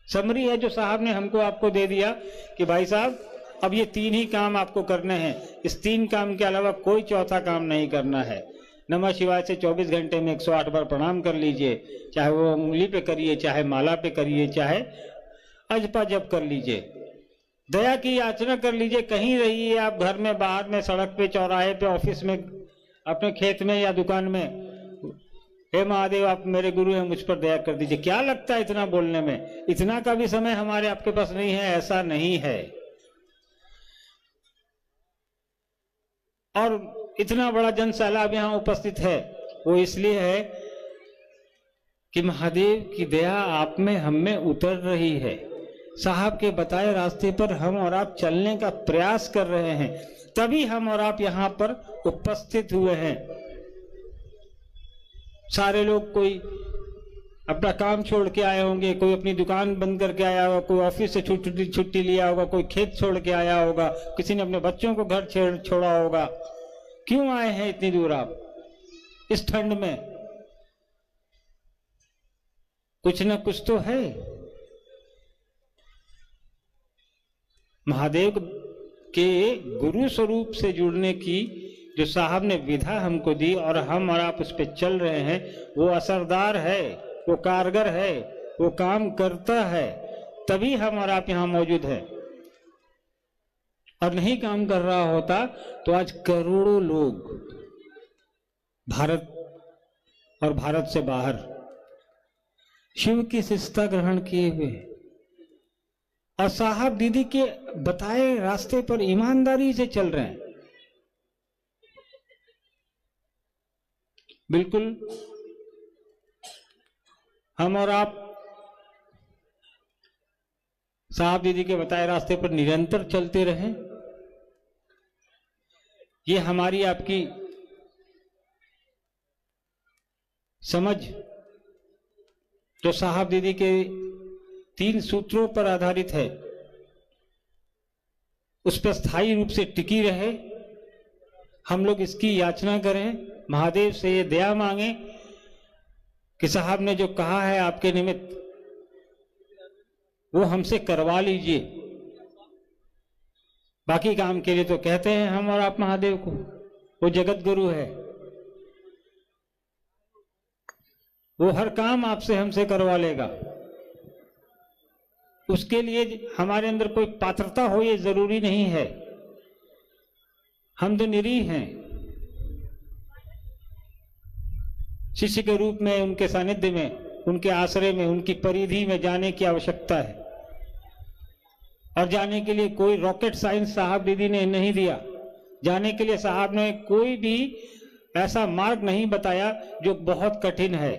Summary है जो साहब ने हमको आपको दे दिया कि भाई साहब अब ये 3 ही काम आपको करने हैं, इस 3 काम के अलावा कोई चौथा काम नहीं करना है। नमः शिवाय से 24 घंटे में 108 बार प्रणाम कर लीजिए, चाहे वो उंगली पे करिए, चाहे माला पे करिए, चाहे अजपा जप कर लीजिए। दया की याचना कर लीजिए, कहीं रहिए आप, घर में, बाहर में, सड़क पे, चौराहे पे, ऑफिस में, अपने खेत में या दुकान में, हे महादेव आप मेरे गुरु हैं, मुझ पर दया कर दीजिए। क्या लगता है इतना बोलने में? इतना का भी समय हमारे आपके पास नहीं है, ऐसा नहीं है। और इतना बड़ा जन सैलाब यहाँ उपस्थित है, वो इसलिए है कि महादेव की दया आप में, हम में उतर रही है। साहब के बताए रास्ते पर हम और आप चलने का प्रयास कर रहे हैं, तभी हम और आप यहाँ पर उपस्थित हुए हैं। सारे लोग कोई अपना काम छोड़ के आए होंगे, कोई अपनी दुकान बंद करके आया होगा, कोई ऑफिस से छुट्टी लिया होगा, कोई खेत छोड़ के आया होगा, किसी ने अपने बच्चों को घर छोड़ा होगा। क्यों आए हैं इतनी दूर आप इस ठंड में? कुछ न कुछ तो है। महादेव के गुरु स्वरूप से जुड़ने की जो साहब ने विधा हमको दी और हम और आप उस पर चल रहे हैं, वो असरदार है, वो कारगर है, वो काम करता है, तभी हम और आप यहां मौजूद हैं। और नहीं काम कर रहा होता तो आज करोड़ों लोग भारत और भारत से बाहर शिव की शिष्टता ग्रहण किए हुए और साहब दीदी के बताए रास्ते पर ईमानदारी से चल रहे हैं। बिल्कुल हम और आप साहब दीदी के बताए रास्ते पर निरंतर चलते रहें, ये हमारी आपकी समझ जो साहब दीदी के 3 सूत्रों पर आधारित है, उस पर स्थायी रूप से टिकी रहे। हम लोग इसकी याचना करें, महादेव से ये दया मांगे कि साहब ने जो कहा है आपके निमित्त वो हमसे करवा लीजिए। बाकी काम के लिए तो कहते हैं हम और आप महादेव को, वो जगत गुरु है, वो हर काम आपसे हमसे करवा लेगा। उसके लिए हमारे अंदर कोई पात्रता हो ये जरूरी नहीं है। हम तो निरीह हैं, शिष्य के रूप में, उनके सानिध्य में, उनके आश्रय में, उनकी परिधि में जाने की आवश्यकता है। और जाने के लिए कोई रॉकेट साइंस साहब दीदी ने नहीं दिया। जाने के लिए साहब ने कोई भी ऐसा मार्ग नहीं बताया जो बहुत कठिन है।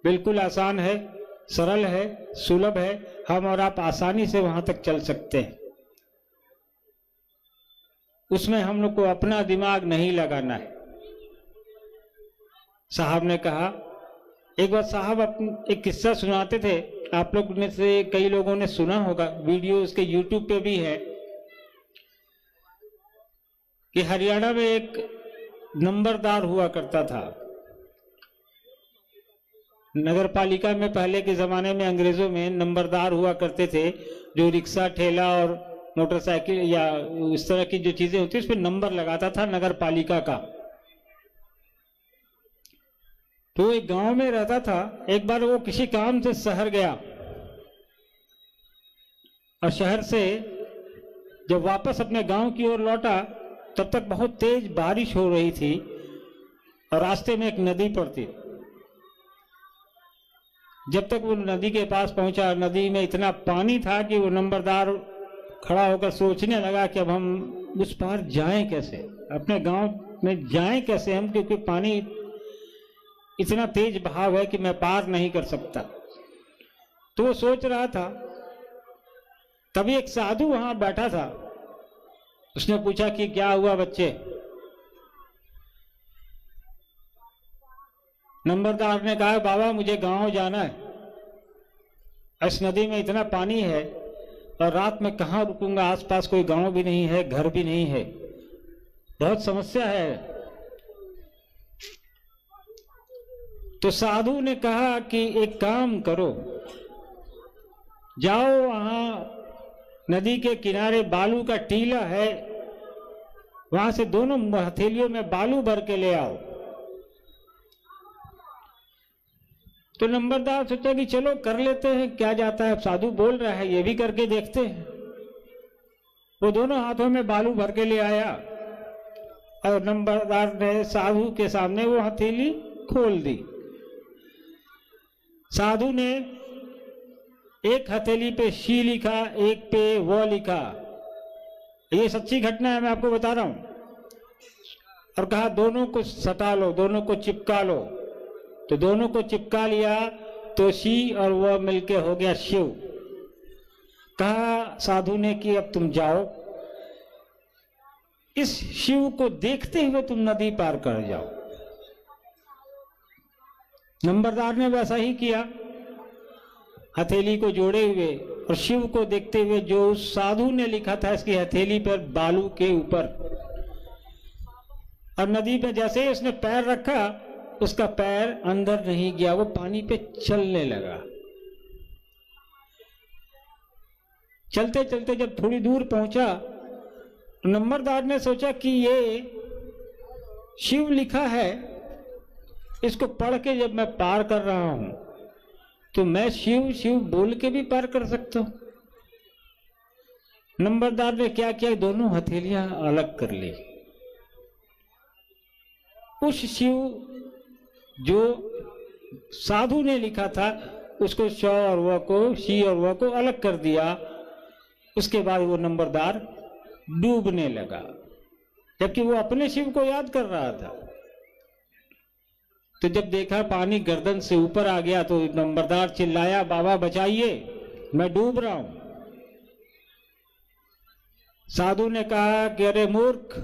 बिल्कुल आसान है, सरल है, सुलभ है। हम और आप आसानी से वहां तक चल सकते हैं। उसमें हम लोग को अपना दिमाग नहीं लगाना है। साहब ने कहा, एक बार साहब एक किस्सा सुनाते थे, आप लोग में से कई लोगों ने सुना होगा, वीडियो उसके यूट्यूब पे भी है, कि हरियाणा में एक नंबरदार हुआ करता था। नगर पालिका में पहले के जमाने में अंग्रेजों में नंबरदार हुआ करते थे, जो रिक्शा, ठेला और मोटरसाइकिल या इस तरह की जो चीजें होती है उस पर नंबर लगाता था नगर पालिका का। तो एक गांव में रहता था। एक बार वो किसी काम से शहर गया और शहर से जब वापस अपने गांव की ओर लौटा तब तक बहुत तेज बारिश हो रही थी और रास्ते में एक नदी पड़ती। जब तक वो नदी के पास पहुंचा, नदी में इतना पानी था कि वो नंबरदार खड़ा होकर सोचने लगा कि अब हम उस पार जाएं कैसे, अपने गांव में जाएं कैसे हम, क्योंकि पानी इतना तेज बहाव है कि मैं पार नहीं कर सकता। तो वो सोच रहा था, तभी एक साधु वहां बैठा था। उसने पूछा कि क्या हुआ बच्चे? नंबरदार ने कहा, बाबा मुझे गांव जाना है, इस नदी में इतना पानी है और रात में कहां रुकूंगा, आसपास कोई गांव भी नहीं है, घर भी नहीं है, बहुत समस्या है। तो साधु ने कहा कि एक काम करो, जाओ वहां नदी के किनारे बालू का टीला है, वहां से दोनों हथेलियों में बालू भर के ले आओ। तो नंबरदार सोचा कि चलो कर लेते हैं, क्या जाता है, साधु बोल रहा है, ये भी करके देखते हैं। वो दोनों हाथों में बालू भर के ले आया और नंबरदार ने साधु के सामने वो हथेली खोल दी। साधु ने एक हथेली पे शी लिखा, एक पे वो लिखा। ये सच्ची घटना है, मैं आपको बता रहा हूं। और कहा दोनों को सटा लो, दोनों को चिपका लो। तो दोनों को चिपका लिया तो शी और वो मिलके हो गया शिव। कहा साधु ने कि अब तुम जाओ, इस शिव को देखते हुए तुम नदी पार कर जाओ। नंबरदार ने वैसा ही किया, हथेली को जोड़े हुए और शिव को देखते हुए, जो उस साधु ने लिखा था इसकी हथेली पर बालू के ऊपर। और नदी पे जैसे ही उसने पैर रखा, उसका पैर अंदर नहीं गया, वो पानी पे चलने लगा। चलते चलते जब थोड़ी दूर पहुंचा, नंबरदार ने सोचा कि ये शिव लिखा है, इसको पढ़ के जब मैं पार कर रहा हूं तो मैं शिव शिव बोल के भी पार कर सकता हूं। नंबरदार ने क्या किया, दोनों हथेलियां अलग कर ली। उस शिव जो साधु ने लिखा था उसको श और व को, शी और व को अलग कर दिया। उसके बाद वो नंबरदार डूबने लगा, जबकि वो अपने शिव को याद कर रहा था। तो जब देखा पानी गर्दन से ऊपर आ गया तो नंबरदार चिल्लाया, बाबा बचाइए, मैं डूब रहा हूं। साधु ने कहा कि अरे मूर्ख,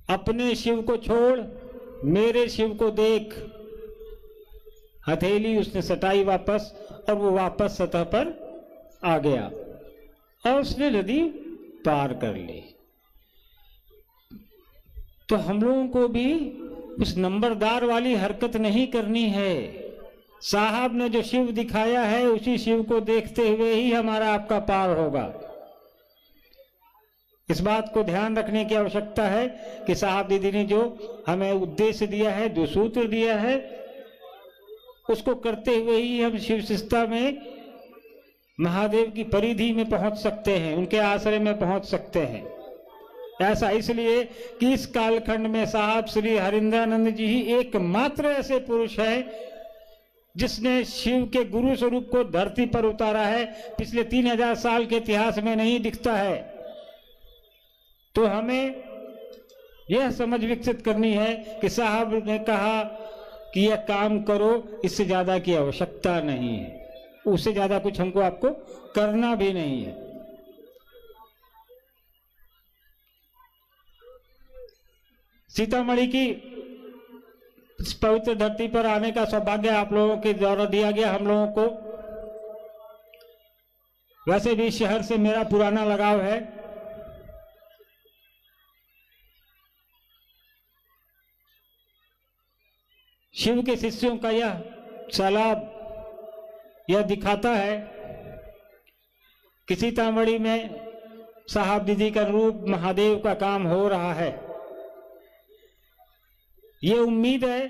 अपने शिव को छोड़, मेरे शिव को देख। हथेली उसने सटाई वापस और वो वापस सतह पर आ गया और उसने नदी पार कर ली। तो हम लोगों को भी उस नंबरदार वाली हरकत नहीं करनी है। साहब ने जो शिव दिखाया है उसी शिव को देखते हुए ही हमारा आपका पार होगा। इस बात को ध्यान रखने की आवश्यकता है कि साहब दीदी ने जो हमें उद्देश्य दिया है, जो सूत्र दिया है, उसको करते हुए ही हम शिव शिष्टता में महादेव की परिधि में पहुंच सकते हैं, उनके आश्रय में पहुंच सकते हैं। ऐसा इसलिए कि इस कालखंड में साहब श्री हरिंद्रानंद जी ही एकमात्र ऐसे पुरुष है जिसने शिव के गुरु स्वरूप को धरती पर उतारा है। पिछले 3000 साल के इतिहास में नहीं दिखता है। तो हमें यह समझ विकसित करनी है कि साहब ने कहा कि यह काम करो, इससे ज्यादा की आवश्यकता नहीं है, उससे ज्यादा कुछ हमको आपको करना भी नहीं है। सीतामढ़ी की इस पवित्र धरती पर आने का सौभाग्य आप लोगों के द्वारा दिया गया हम लोगों को। वैसे भी शहर से मेरा पुराना लगाव है। शिव के शिष्यों का यह सलाब यह दिखाता है कि सीतामढ़ी में साहब दीदी का रूप महादेव का काम हो रहा है। ये उम्मीद है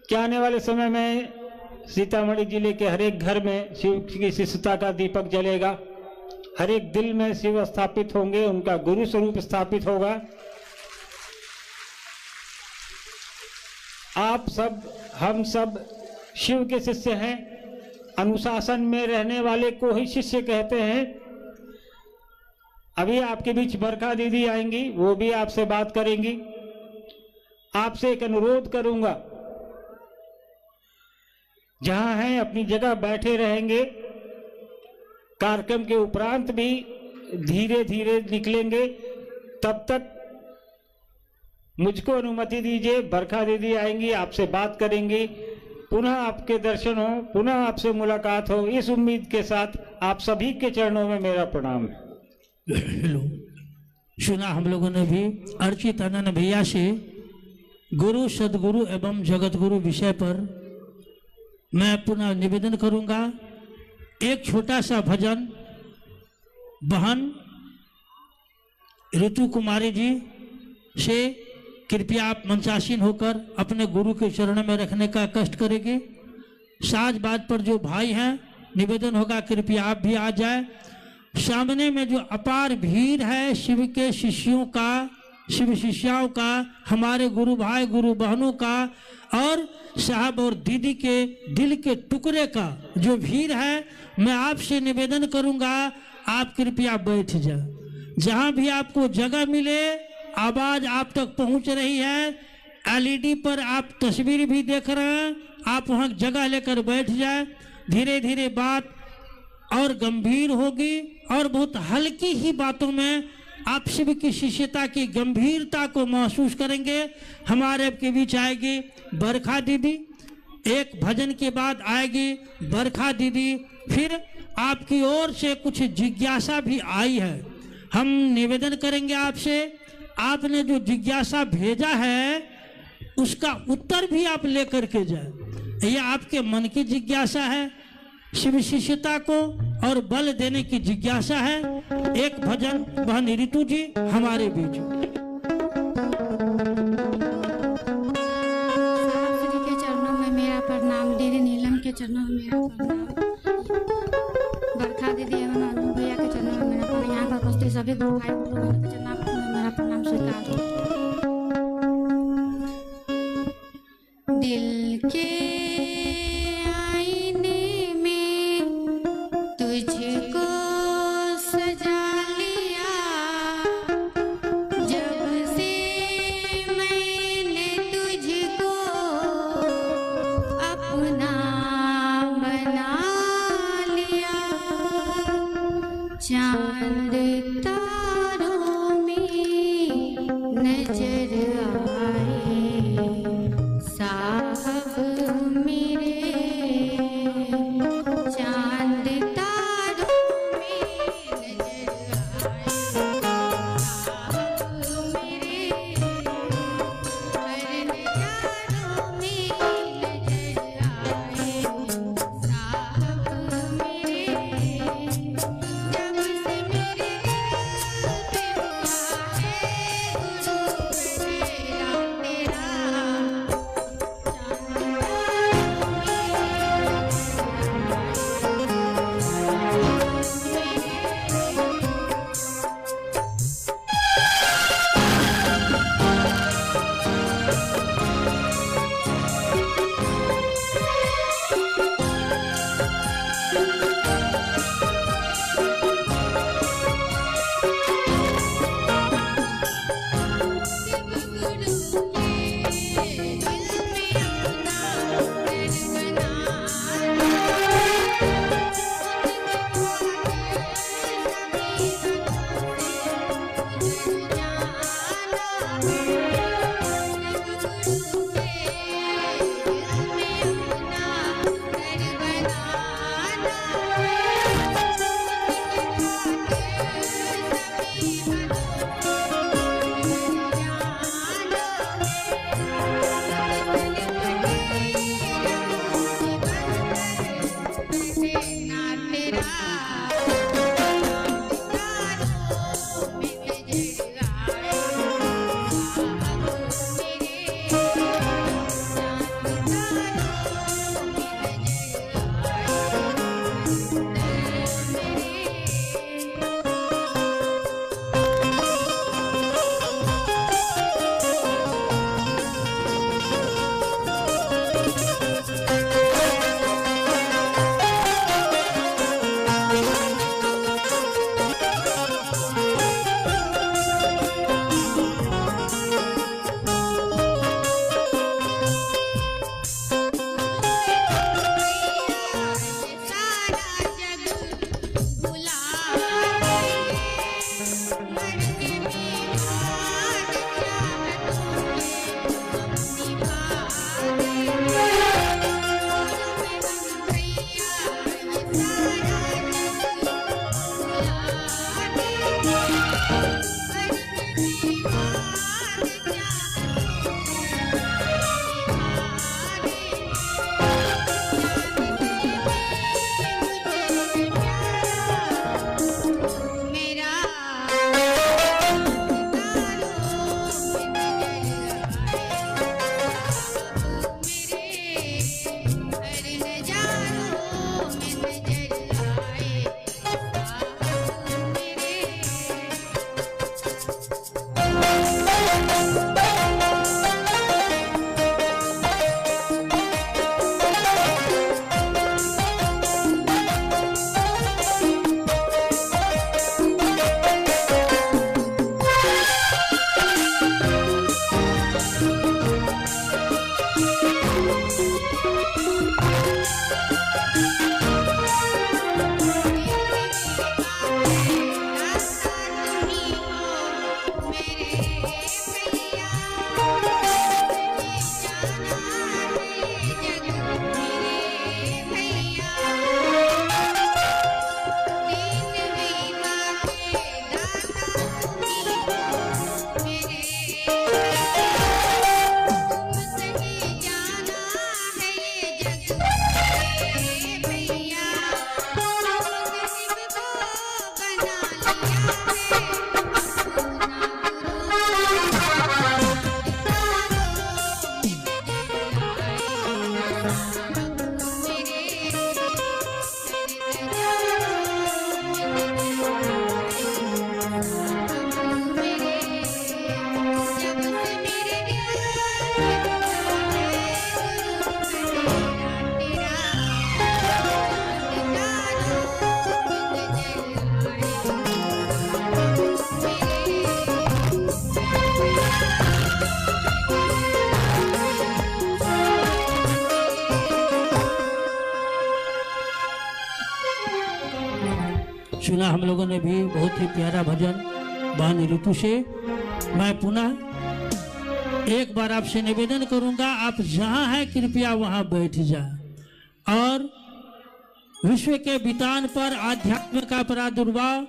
कि आने वाले समय में सीतामढ़ी जिले के हर एक घर में शिव की शिष्यता का दीपक जलेगा, हर एक दिल में शिव स्थापित होंगे, उनका गुरु स्वरूप स्थापित होगा। आप सब, हम सब शिव के शिष्य हैं। अनुशासन में रहने वाले को ही शिष्य कहते हैं। अभी आपके बीच बरखा दीदी आएंगी, वो भी आपसे बात करेंगी। आपसे एक अनुरोध करूंगा, जहां हैं अपनी जगह बैठे रहेंगे। कार्यक्रम के उपरांत भी धीरे धीरे निकलेंगे। तब तक मुझको अनुमति दीजिए, बरखा दीदी आएंगी, आपसे बात करेंगी, पुनः आपके दर्शन हो, पुनः आपसे मुलाकात हो, इस उम्मीद के साथ आप सभी के चरणों में मेरा प्रणाम है। हेलो, सुना हम लोगों ने भी अर्चित आनंद भैया से गुरु, सदगुरु एवं जगत गुरु विषय पर मैं पुनः निवेदन करूंगा, एक छोटा सा भजन बहन ऋतु कुमारी जी से कृपया आप मंचासीन होकर अपने गुरु के चरणों में रखने का कष्ट करेंगे। साज बाज पर जो भाई हैं, निवेदन होगा कृपया आप भी आ जाए। सामने में जो अपार भीड़ है शिव के शिष्यों का, शिव शिष्याओं का, हमारे गुरु भाई गुरु बहनों का और साहब और दीदी के दिल के टुकड़े का जो भीड़ है, मैं आपसे निवेदन करूंगा आप कृपया बैठ जाए। जहां भी आपको जगह मिले, आवाज आप तक पहुंच रही है, एलईडी पर आप तस्वीर भी देख रहे हैं, आप वहां जगह लेकर बैठ जाए। धीरे धीरे बात और गंभीर होगी और बहुत हल्की ही बातों में आप शिव की शिष्यता की गंभीरता को महसूस करेंगे। हमारे के बीच आएगी बरखा दीदी, एक भजन के बाद आएगी बरखा दीदी, फिर आपकी ओर से कुछ जिज्ञासा भी आई है। हम निवेदन करेंगे आपसे, आपने जो जिज्ञासा भेजा है उसका उत्तर भी आप लेकर के जाए। ये आपके मन की जिज्ञासा है, शिव शिष्यता को और बल देने की जिज्ञासा है। एक भजन बहन ऋतु जी हमारे बीच। श्री के चरणों में मेरा प्रणाम, दीदी नीलम के चरणों में मेरा प्रणाम, बरखा दीदी एवं अनु भैया के चरणों में मेरा प्रणाम, यहाँ पर उपस्थित सभी गुरु भाई गुरु बहन के चरणों में मेरा प्रणाम स्वीकार। दिल के आईने में तुझको सजा लिया, जब से मैंने तुझको अपना बना लिया। चांद तारों में नजर आए साहब मेरे, चांद तारों में नजर आए साहब मेरे, हर नजारों में नजर आए साहब मेरे। जब से मेरे दिल पे हुआ है गुरु मेरा तेरा, सुना हम लोगों ने भी बहुत ही प्यारा भजन बहन ऋतु से। मैं पुनः एक बार आपसे निवेदन करूंगा, आप जहां हैं कृपया वहां बैठ जाए और विश्व के वितान पर आध्यात्म का प्रादुर्भाव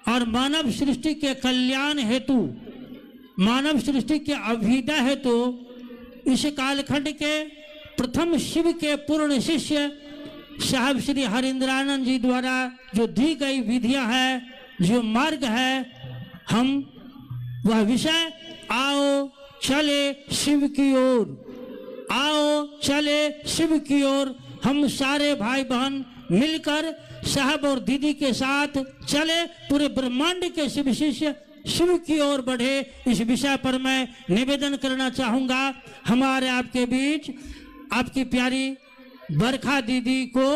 और मानव सृष्टि के कल्याण हेतु, मानव सृष्टि के अभ्युदय हेतु इस कालखंड के प्रथम शिव के पूर्ण शिष्य साहब श्री हरिंद्रानंद जी द्वारा जो दी गई विधियां हैं, जो मार्ग है, हम वह विषय आओ चले शिव की ओर, आओ चले शिव की ओर, हम सारे भाई बहन मिलकर साहब और दीदी के साथ चले, पूरे ब्रह्मांड के शिव शिष्य शिव की ओर बढ़े। इस विषय पर मैं निवेदन करना चाहूंगा। हमारे आपके बीच आपकी प्यारी बरखा दीदी को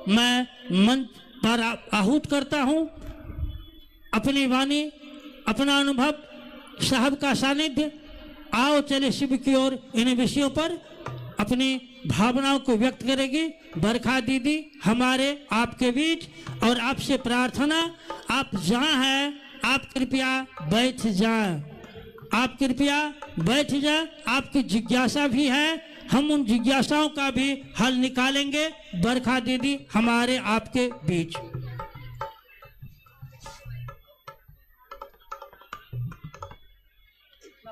मैं मंच पर आहूत करता हूं। अपनी वाणी, अपना अनुभव, साहब का सानिध्य, आओ चले शिव की ओर, इन विषयों पर अपनी भावनाओं को व्यक्त करेगी बरखा दीदी हमारे आपके बीच। और आपसे प्रार्थना, आप जहां हैं आप कृपया बैठ जाएं, आप कृपया बैठ जाएं। आपकी जिज्ञासा भी है, हम उन जिज्ञासाओं का भी हल निकालेंगे। बरखा दीदी हमारे आपके बीच।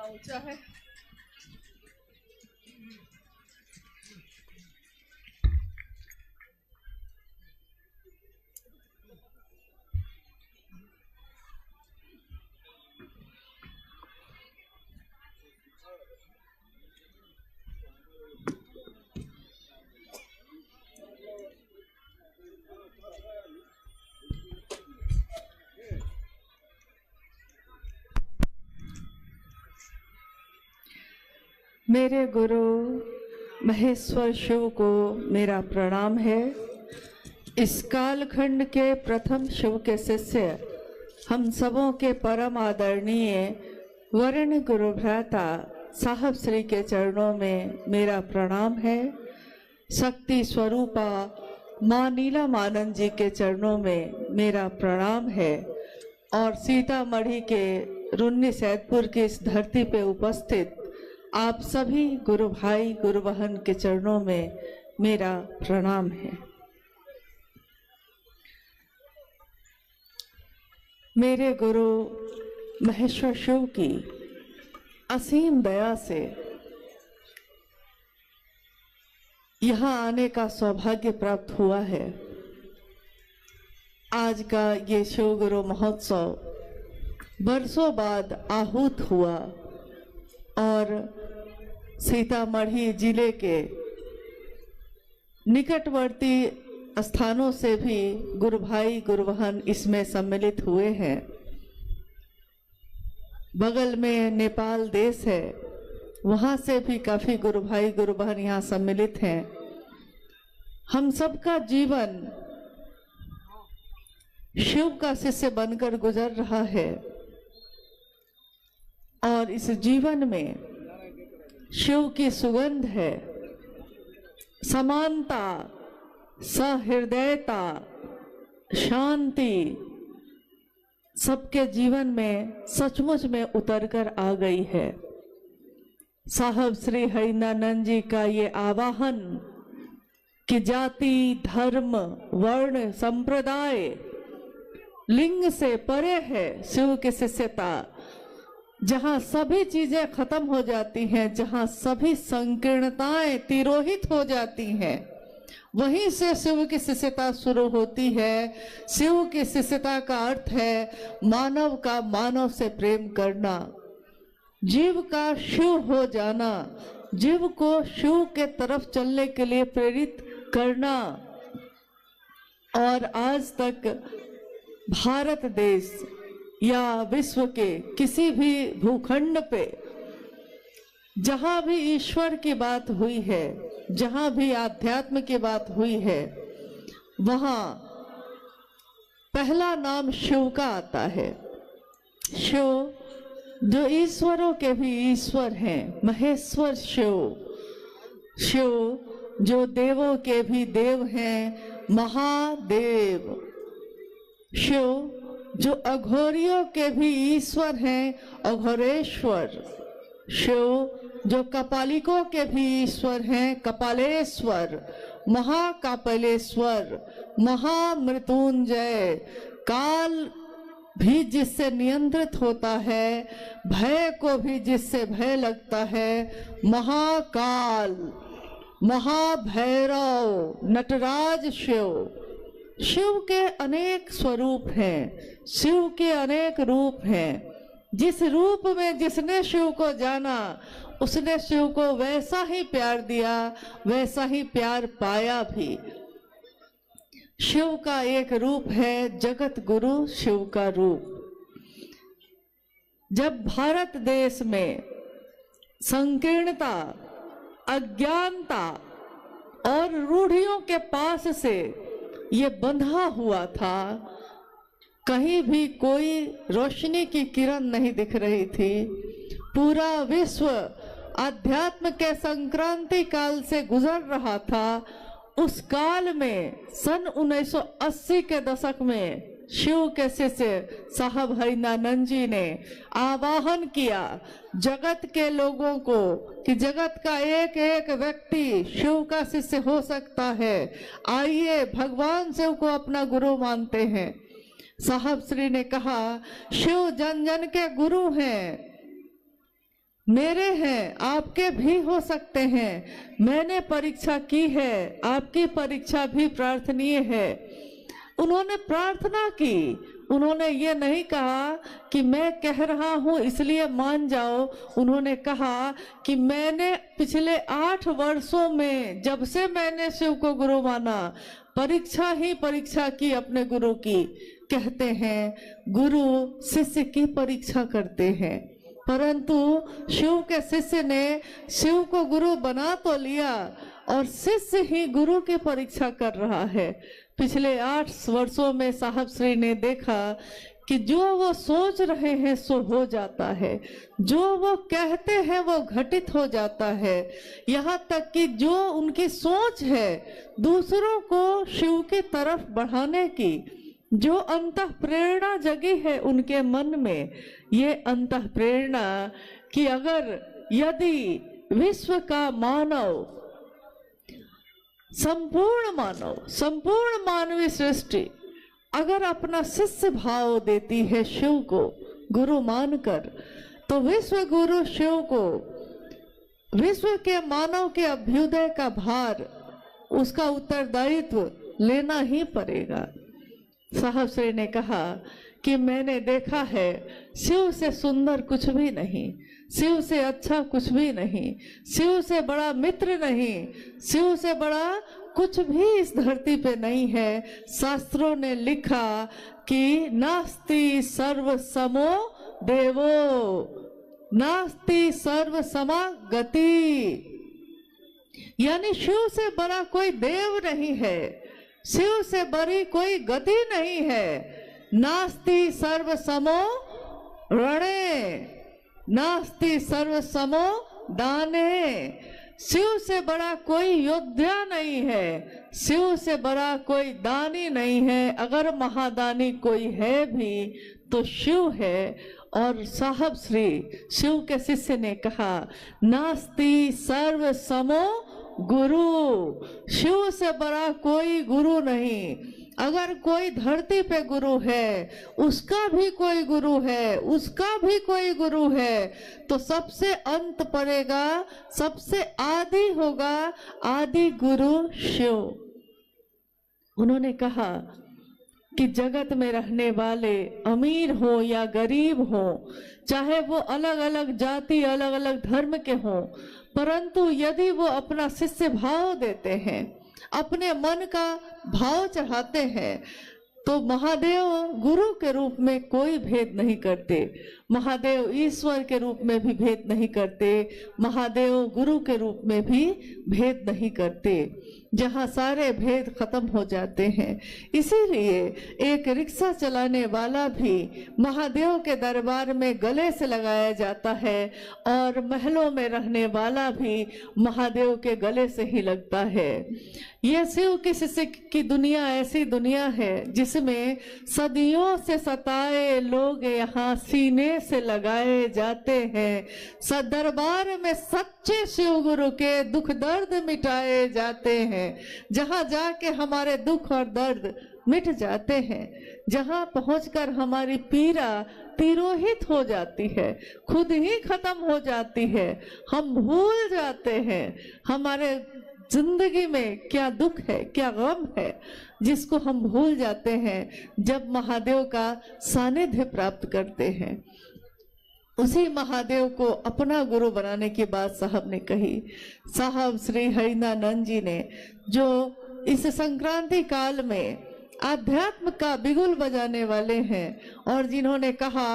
ऊंचा है। मेरे गुरु महेश्वर शिव को मेरा प्रणाम है। इस कालखंड के प्रथम शिव के शिष्य, हम सबों के परम आदरणीय वर्ण गुरु भ्राता साहब श्री के चरणों में मेरा प्रणाम है। शक्ति स्वरूपा माँ नीलामानंद जी के चरणों में मेरा प्रणाम है। और सीतामढ़ी के रुन्नी सैदपुर की इस धरती पे उपस्थित आप सभी गुरु भाई गुरु बहन के चरणों में मेरा प्रणाम है। मेरे गुरु महेश्वर शिव की असीम दया से यहाँ आने का सौभाग्य प्राप्त हुआ है। आज का ये शिव गुरु महोत्सव बरसों बाद आहूत हुआ और सीतामढ़ी जिले के निकटवर्ती स्थानों से भी गुरु भाई गुरु बहन इसमें सम्मिलित हुए हैं। बगल में नेपाल देश है, वहाँ से भी काफी गुरु भाई गुरु बहन यहाँ सम्मिलित हैं। हम सबका जीवन शिव का शिष्य बनकर गुजर रहा है और इस जीवन में शिव की सुगंध है। समानता, सहृदयता, शांति सबके जीवन में सचमुच में उतरकर आ गई है। साहब श्री हरिंद्रानंद जी का ये आवाहन कि जाति, धर्म, वर्ण, संप्रदाय, लिंग से परे है शिव की शिष्यता। जहाँ सभी चीजें खत्म हो जाती हैं, जहाँ सभी संकीर्णताएं तिरोहित हो जाती हैं, वहीं से शिव की शिष्यता शुरू होती है। शिव की शिष्यता का अर्थ है मानव का मानव से प्रेम करना, जीव का शिव हो जाना, जीव को शिव के तरफ चलने के लिए प्रेरित करना। और आज तक भारत देश या विश्व के किसी भी भूखंड पे जहाँ भी ईश्वर की बात हुई है, जहाँ भी आध्यात्म की बात हुई है, वहाँ पहला नाम शिव का आता है। शिव जो ईश्वरों के भी ईश्वर हैं, महेश्वर शिव। शिव जो देवों के भी देव हैं, महादेव। शिव जो अघोरियों के भी ईश्वर हैं, अघोरेश्वर। शिव जो कपालिकों के भी ईश्वर हैं, कपालेश्वर, महाकापलेश्वर, महामृत्युंजय। काल भी जिससे नियंत्रित होता है, भय को भी जिससे भय लगता है, महाकाल, महाभैरव, नटराज शिव। शिव के अनेक स्वरूप हैं, शिव के अनेक रूप हैं। जिस रूप में जिसने शिव को जाना, उसने शिव को वैसा ही प्यार दिया, वैसा ही प्यार पाया भी। शिव का एक रूप है जगत गुरु, शिव का रूप। जब भारत देश में संकीर्णता, अज्ञानता और रूढ़ियों के पास से ये बंधा हुआ था, कहीं भी कोई रोशनी की किरण नहीं दिख रही थी। पूरा विश्व आध्यात्म के संक्रांति काल से गुजर रहा था। उस काल में सन 1980 के दशक में शिव के शिष्य साहब हरिनानंद जी ने आवाहन किया जगत के लोगों को कि जगत का एक एक व्यक्ति शिव का शिष्य हो सकता है, आइए भगवान शिव को अपना गुरु मानते हैं। साहब श्री ने कहा, शिव जन जन के गुरु हैं, मेरे हैं, आपके भी हो सकते हैं। मैंने परीक्षा की है, आपकी परीक्षा भी प्रार्थनीय है। उन्होंने प्रार्थना की, उन्होंने ये नहीं कहा कि मैं कह रहा हूँ इसलिए मान जाओ। उन्होंने कहा कि मैंने पिछले 8 वर्षों में, जब से मैंने शिव को गुरु माना, परीक्षा ही परीक्षा की अपने गुरु की। कहते हैं गुरु शिष्य की परीक्षा करते हैं, परंतु शिव के शिष्य ने शिव को गुरु बना तो लिया और शिष्य ही गुरु की परीक्षा कर रहा है। पिछले 8 वर्षों में साहब श्री ने देखा कि जो वो सोच रहे हैं सो हो जाता है, जो वो कहते हैं वो घटित हो जाता है। यहाँ तक कि जो उनकी सोच है दूसरों को शिव की तरफ बढ़ाने की, जो अंतः प्रेरणा जगी है उनके मन में, ये अंतः प्रेरणा कि अगर यदि विश्व का मानव, संपूर्ण मानवीय सृष्टि अगर अपना शिष्य भाव देती है शिव को गुरु मानकर, तो विश्व गुरु शिव को विश्व के मानव के अभ्युदय का भार, उसका उत्तरदायित्व लेना ही पड़ेगा। साहब श्री ने कहा कि मैंने देखा है शिव से सुंदर कुछ भी नहीं, शिव से अच्छा कुछ भी नहीं, शिव से बड़ा मित्र नहीं, शिव से बड़ा कुछ भी इस धरती पे नहीं है। शास्त्रों ने लिखा कि नास्ति सर्व समो देवो, नास्ति सर्व समा गति, यानी शिव से बड़ा कोई देव नहीं है, शिव से बड़ी कोई गति नहीं है। नास्ति सर्व समो रणे, नास्ति सर्व समो दाने, शिव से बड़ा कोई योद्धा नहीं है, शिव से बड़ा कोई दानी नहीं है। अगर महादानी कोई है भी तो शिव है। और साहब श्री शिव के शिष्य ने कहा नास्ति सर्व समो गुरु, शिव से बड़ा कोई गुरु नहीं। अगर कोई धरती पे गुरु है, उसका भी कोई गुरु है, उसका भी कोई गुरु है, तो सबसे अंत पड़ेगा, सबसे आदि होगा, आदि गुरु शिव। उन्होंने कहा कि जगत में रहने वाले अमीर हो या गरीब हो, चाहे वो अलग अलग जाति, अलग अलग धर्म के हों, परंतु यदि वो अपना शिष्य भाव देते हैं, अपने मन का भाव चढ़ाते हैं, तो महादेव गुरु के रूप में कोई भेद नहीं करते। महादेव ईश्वर के रूप में भी भेद नहीं करते, महादेव गुरु के रूप में भी भेद नहीं करते, जहाँ सारे भेद खत्म हो जाते हैं। इसीलिए एक रिक्शा चलाने वाला भी महादेव के दरबार में गले से लगाया जाता है और महलों में रहने वाला भी महादेव के गले से ही लगता है। ये शिव की शिष्य की दुनिया ऐसी दुनिया है जिसमें सदियों से सताए लोग यहाँ सीने से लगाए जाते हैं। दरबार में सच्चे शिव गुरु के दुख दर्द मिटाए जाते हैं, जहाँ जाके हमारे दुख और दर्द मिट जाते हैं, जहाँ पहुंचकर हमारी पीड़ा तिरोहित हो जाती है, खुद ही खत्म हो जाती है। हम भूल जाते हैं हमारे जिंदगी में क्या दुख है, क्या गम है, जिसको हम भूल जाते हैं जब महादेव का सानिध्य प्राप्त करते हैं। उसी महादेव को अपना गुरु बनाने की बात साहब ने कही। साहब श्री हरिनानंद जी ने जो इस संक्रांति काल में आध्यात्म का बिगुल बजाने वाले हैं और जिन्होंने कहा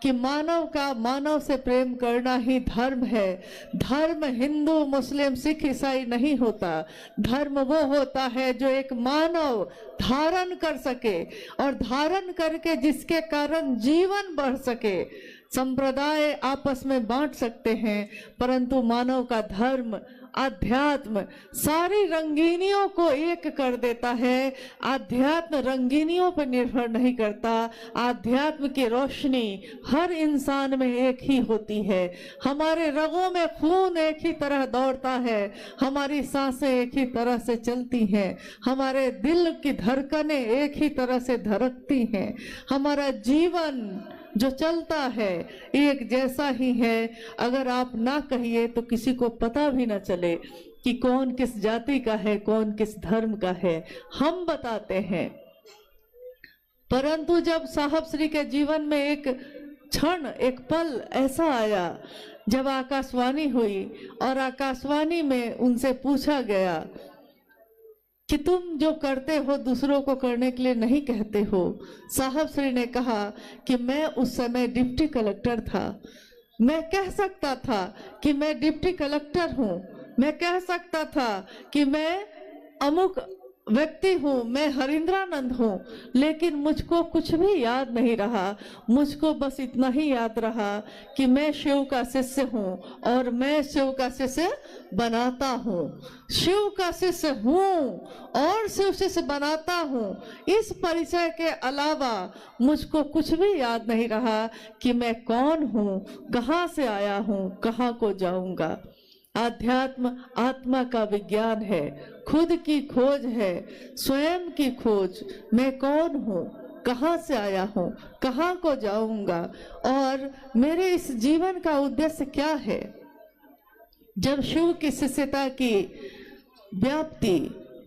कि मानव का मानव से प्रेम करना ही धर्म है। धर्म हिंदू मुस्लिम सिख ईसाई नहीं होता, धर्म वो होता है जो एक मानव धारण कर सके और धारण करके जिसके कारण जीवन बढ़ सके। संप्रदाय आपस में बांट सकते हैं, परंतु मानव का धर्म आध्यात्म सारी रंगीनियों को एक कर देता है। आध्यात्म रंगीनियों पर निर्भर नहीं करता, आध्यात्म की रोशनी हर इंसान में एक ही होती है। हमारे रगों में खून एक ही तरह दौड़ता है, हमारी सांसें एक ही तरह से चलती हैं, हमारे दिल की धड़कनें एक ही तरह से धड़कती हैं, हमारा जीवन जो चलता है एक जैसा ही है। अगर आप ना कहिए तो किसी को पता भी ना चले कि कौन किस जाति का है, कौन किस धर्म का है, हम बताते हैं। परंतु जब साहब श्री के जीवन में एक क्षण, एक पल ऐसा आया जब आकाशवाणी हुई और आकाशवाणी में उनसे पूछा गया कि तुम जो करते हो दूसरों को करने के लिए नहीं कहते हो। साहब श्री ने कहा कि मैं उस समय डिप्टी कलेक्टर था, मैं कह सकता था कि मैं डिप्टी कलेक्टर हूँ, मैं कह सकता था कि मैं अमुक व्यक्ति हूँ, मैं हरिंद्रानंद हूँ, लेकिन मुझको कुछ भी याद नहीं रहा। मुझको बस इतना ही याद रहा कि मैं शिव का शिष्य हूँ और मैं शिव का शिष्य बनाता हूँ, शिव का शिष्य हूँ और शिव शिष्य बनाता हूँ। इस परिचय के अलावा मुझको कुछ भी याद नहीं रहा कि मैं कौन हूँ, कहाँ से आया हूँ, कहाँ को जाऊँगा। आध्यात्म आत्मा का विज्ञान है, खुद की खोज है, स्वयं की खोज। मैं कौन हूँ, कहाँ से आया हूँ, कहाँ को जाऊंगा और मेरे इस जीवन का उद्देश्य क्या है। जब शिव की शिष्यता की व्याप्ति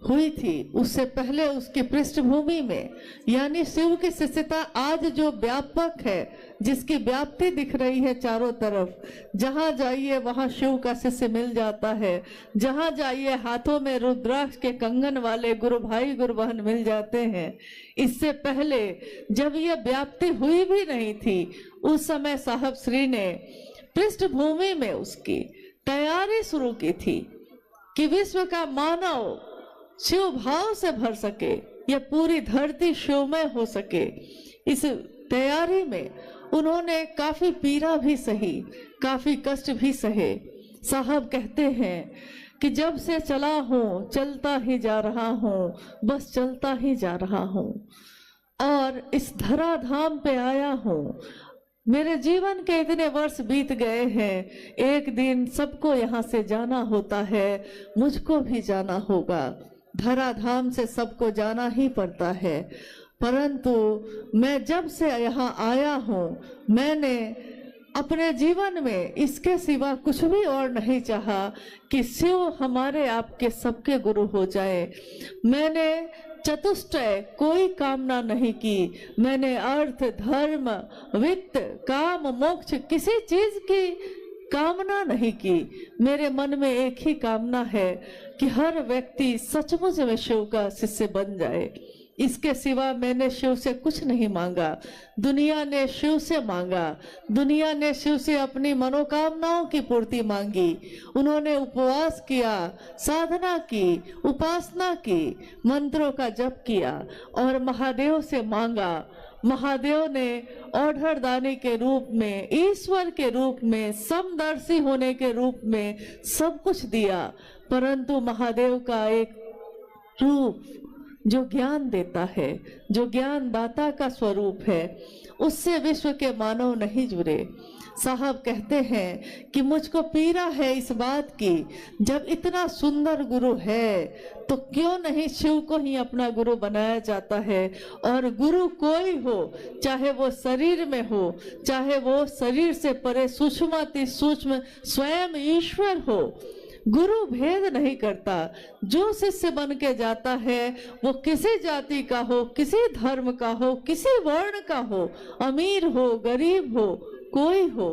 हुई थी उससे पहले उसकी पृष्ठभूमि में, यानी शिव की शिष्यता आज जो व्यापक है, जिसकी व्याप्ति दिख रही है चारों तरफ, जहाँ जाइए वहाँ शिव का शिष्य मिल जाता है, जहाँ जाइए हाथों में रुद्राक्ष के कंगन वाले गुरु भाई गुरु बहन मिल जाते हैं। इससे पहले जब यह व्याप्ति हुई भी नहीं थी उस समय साहब श्री ने पृष्ठभूमि में उसकी तैयारी शुरू की थी कि विश्व का मानव शिव भाव से भर सके, यह पूरी धरती शिवमय हो सके। इस तैयारी में उन्होंने काफी पीड़ा भी सही, काफी कष्ट भी सहे। साहब कहते हैं कि जब से चला हूँ चलता ही जा रहा हूँ, बस चलता ही जा रहा हूँ और इस धराधाम पे आया हूँ। मेरे जीवन के इतने वर्ष बीत गए हैं, एक दिन सबको यहाँ से जाना होता है, मुझको भी जाना होगा। धराधाम से सबको जाना ही पड़ता है, परंतु मैं जब से यहाँ आया हूँ मैंने अपने जीवन में इसके सिवा कुछ भी और नहीं चाहा कि शिव हमारे आपके सबके गुरु हो जाए। मैंने चतुष्टय कोई कामना नहीं की, मैंने अर्थ धर्म वित्त काम मोक्ष किसी चीज की कामना नहीं की। मेरे मन में एक ही कामना है कि हर व्यक्ति सचमुच में शिव का शिष्य बन जाए। इसके सिवा मैंने शिव से कुछ नहीं मांगा। दुनिया ने शिव से मांगा, दुनिया ने शिव से अपनी मनोकामनाओं की पूर्ति मांगी। उन्होंने उपवास किया, साधना की, उपासना की, मंत्रों का जप किया और महादेव से मांगा। महादेव ने औढ़रदानी के रूप में, ईश्वर के रूप में, समदर्शी होने के रूप में सब कुछ दिया। परंतु महादेव का एक रूप जो ज्ञान देता है, जो ज्ञानदाता का स्वरूप है, उससे विश्व के मानव नहीं जुड़े। साहब कहते हैं कि मुझको पीड़ा है इस बात की, जब इतना सुंदर गुरु है तो क्यों नहीं शिव को ही अपना गुरु बनाया जाता है। और गुरु कोई हो, चाहे वो शरीर में हो, चाहे वो शरीर से परे सूक्ष्माति सूक्ष्म स्वयं ईश्वर हो, गुरु भेद नहीं करता। जो शिष्य बन के जाता है वो किसी जाति का हो, किसी धर्म का हो, किसी वर्ण का हो, अमीर हो, गरीब हो, कोई हो,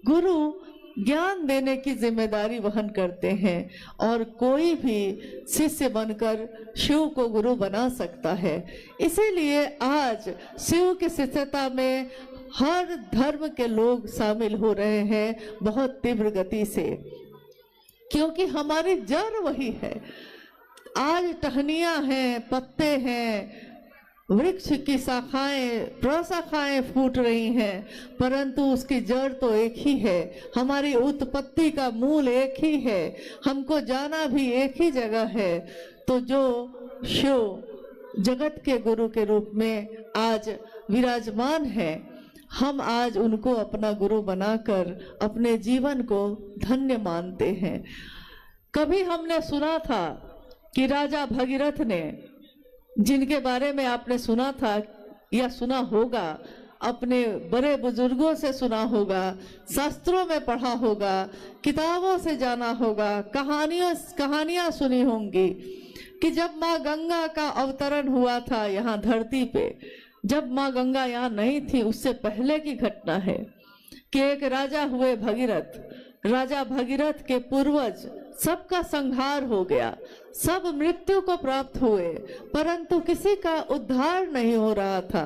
गुरु ज्ञान देने की जिम्मेदारी वहन करते हैं और कोई भी शिष्य बनकर शिव को गुरु बना सकता है। इसीलिए आज शिव की शिष्यता में हर धर्म के लोग शामिल हो रहे हैं बहुत तीव्र गति से, क्योंकि हमारी जड़ वही है। आज टहनियां हैं, पत्ते हैं, वृक्ष की शाखाएं, प्रशाखाएं फूट रही हैं, परंतु उसकी जड़ तो एक ही है। हमारी उत्पत्ति का मूल एक ही है, हमको जाना भी एक ही जगह है। तो जो शिव जगत के गुरु के रूप में आज विराजमान है, हम आज उनको अपना गुरु बनाकर अपने जीवन को धन्य मानते हैं। कभी हमने सुना था कि राजा भगीरथ ने, जिनके बारे में आपने सुना था या सुना होगा, अपने बड़े बुजुर्गों से सुना होगा, शास्त्रों में पढ़ा होगा, किताबों से जाना होगा, कहानियां सुनी होंगी कि जब माँ गंगा का अवतरण हुआ था यहाँ धरती पे, जब माँ गंगा यहाँ नहीं थी, उससे पहले की घटना है कि एक राजा हुए भगीरथ। राजा भगीरथ के पूर्वज सबका संहार हो गया, सब मृत्यु को प्राप्त हुए, परंतु किसी का उद्धार नहीं हो रहा था।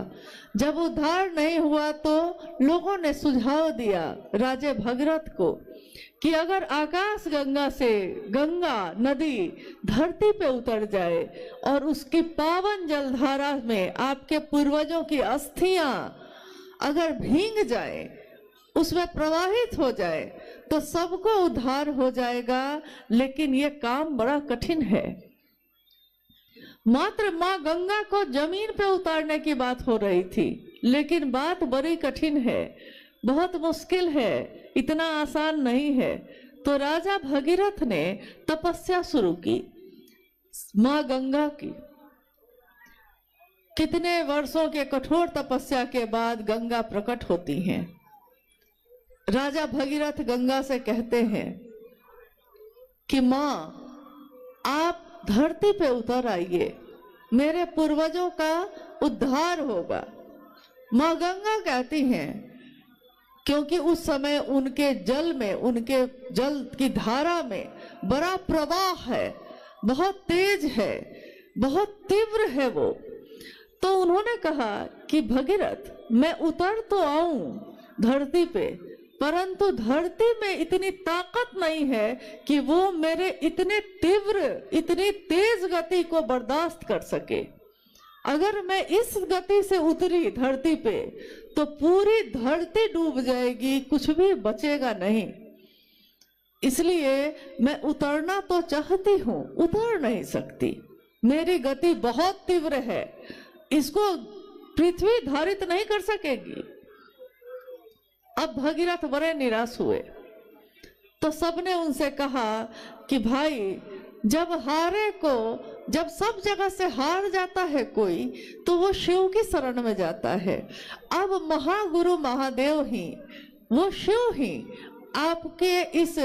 जब उद्धार नहीं हुआ तो लोगों ने सुझाव दिया राजा भगीरथ को कि अगर आकाश गंगा से गंगा नदी धरती पे उतर जाए और उसकी पावन जलधारा में आपके पूर्वजों की अस्थियां अगर भींग जाए, उसमें प्रवाहित हो जाए, तो सबको उद्धार हो जाएगा। लेकिन ये काम बड़ा कठिन है। मात्र माँ गंगा को जमीन पे उतारने की बात हो रही थी, लेकिन बात बड़ी कठिन है, बहुत मुश्किल है, इतना आसान नहीं है। तो राजा भगीरथ ने तपस्या शुरू की माँ गंगा की। कितने वर्षों के कठोर तपस्या के बाद गंगा प्रकट होती हैं। राजा भगीरथ गंगा से कहते हैं कि माँ, आप धरती पे उतर आइए, मेरे पूर्वजों का उद्धार होगा। माँ गंगा कहती हैं, क्योंकि उस समय उनके जल में, उनके जल की धारा में बड़ा प्रवाह है, बहुत तेज है, बहुत तीव्र है वो। तो उन्होंने कहा कि भगीरथ, मैं उतर तो आऊं धरती पे, परंतु धरती में इतनी ताकत नहीं है कि वो मेरे इतने तीव्र, इतनी तेज गति को बर्दाश्त कर सके। अगर मैं इस गति से उतरी धरती पे तो पूरी धरती डूब जाएगी, कुछ भी बचेगा नहीं। इसलिए मैं उतरना तो चाहती हूँ, उतर नहीं सकती, मेरी गति बहुत तीव्र है, इसको पृथ्वी धारित नहीं कर सकेगी। अब भगीरथ बड़े निराश हुए, तो सबने उनसे कहा कि भाई, जब हारे को, जब सब जगह से हार जाता है कोई, तो वो शिव की शरण में जाता है। अब महागुरु महादेव ही, वो शिव ही आपके इस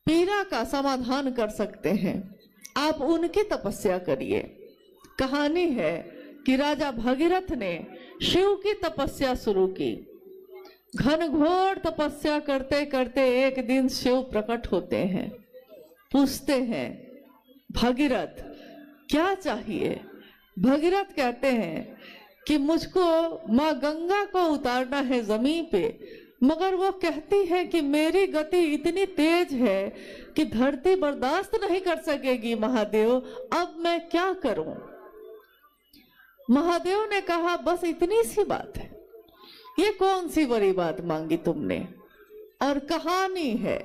पीड़ा का समाधान कर सकते हैं। आप उनकी तपस्या करिए। कहानी है कि राजा भगीरथ ने शिव की तपस्या शुरू की। घनघोर तपस्या करते करते एक दिन शिव प्रकट होते हैं, पूछते हैं, भगीरथ क्या चाहिए? भगीरथ कहते हैं कि मुझको माँ गंगा को उतारना है जमीन पे, मगर वो कहती है कि मेरी गति इतनी तेज है कि धरती बर्दाश्त नहीं कर सकेगी महादेव, अब मैं क्या करूं। महादेव ने कहा बस इतनी सी बात है, ये कौन सी बड़ी बात मांगी तुमने। और कहानी है,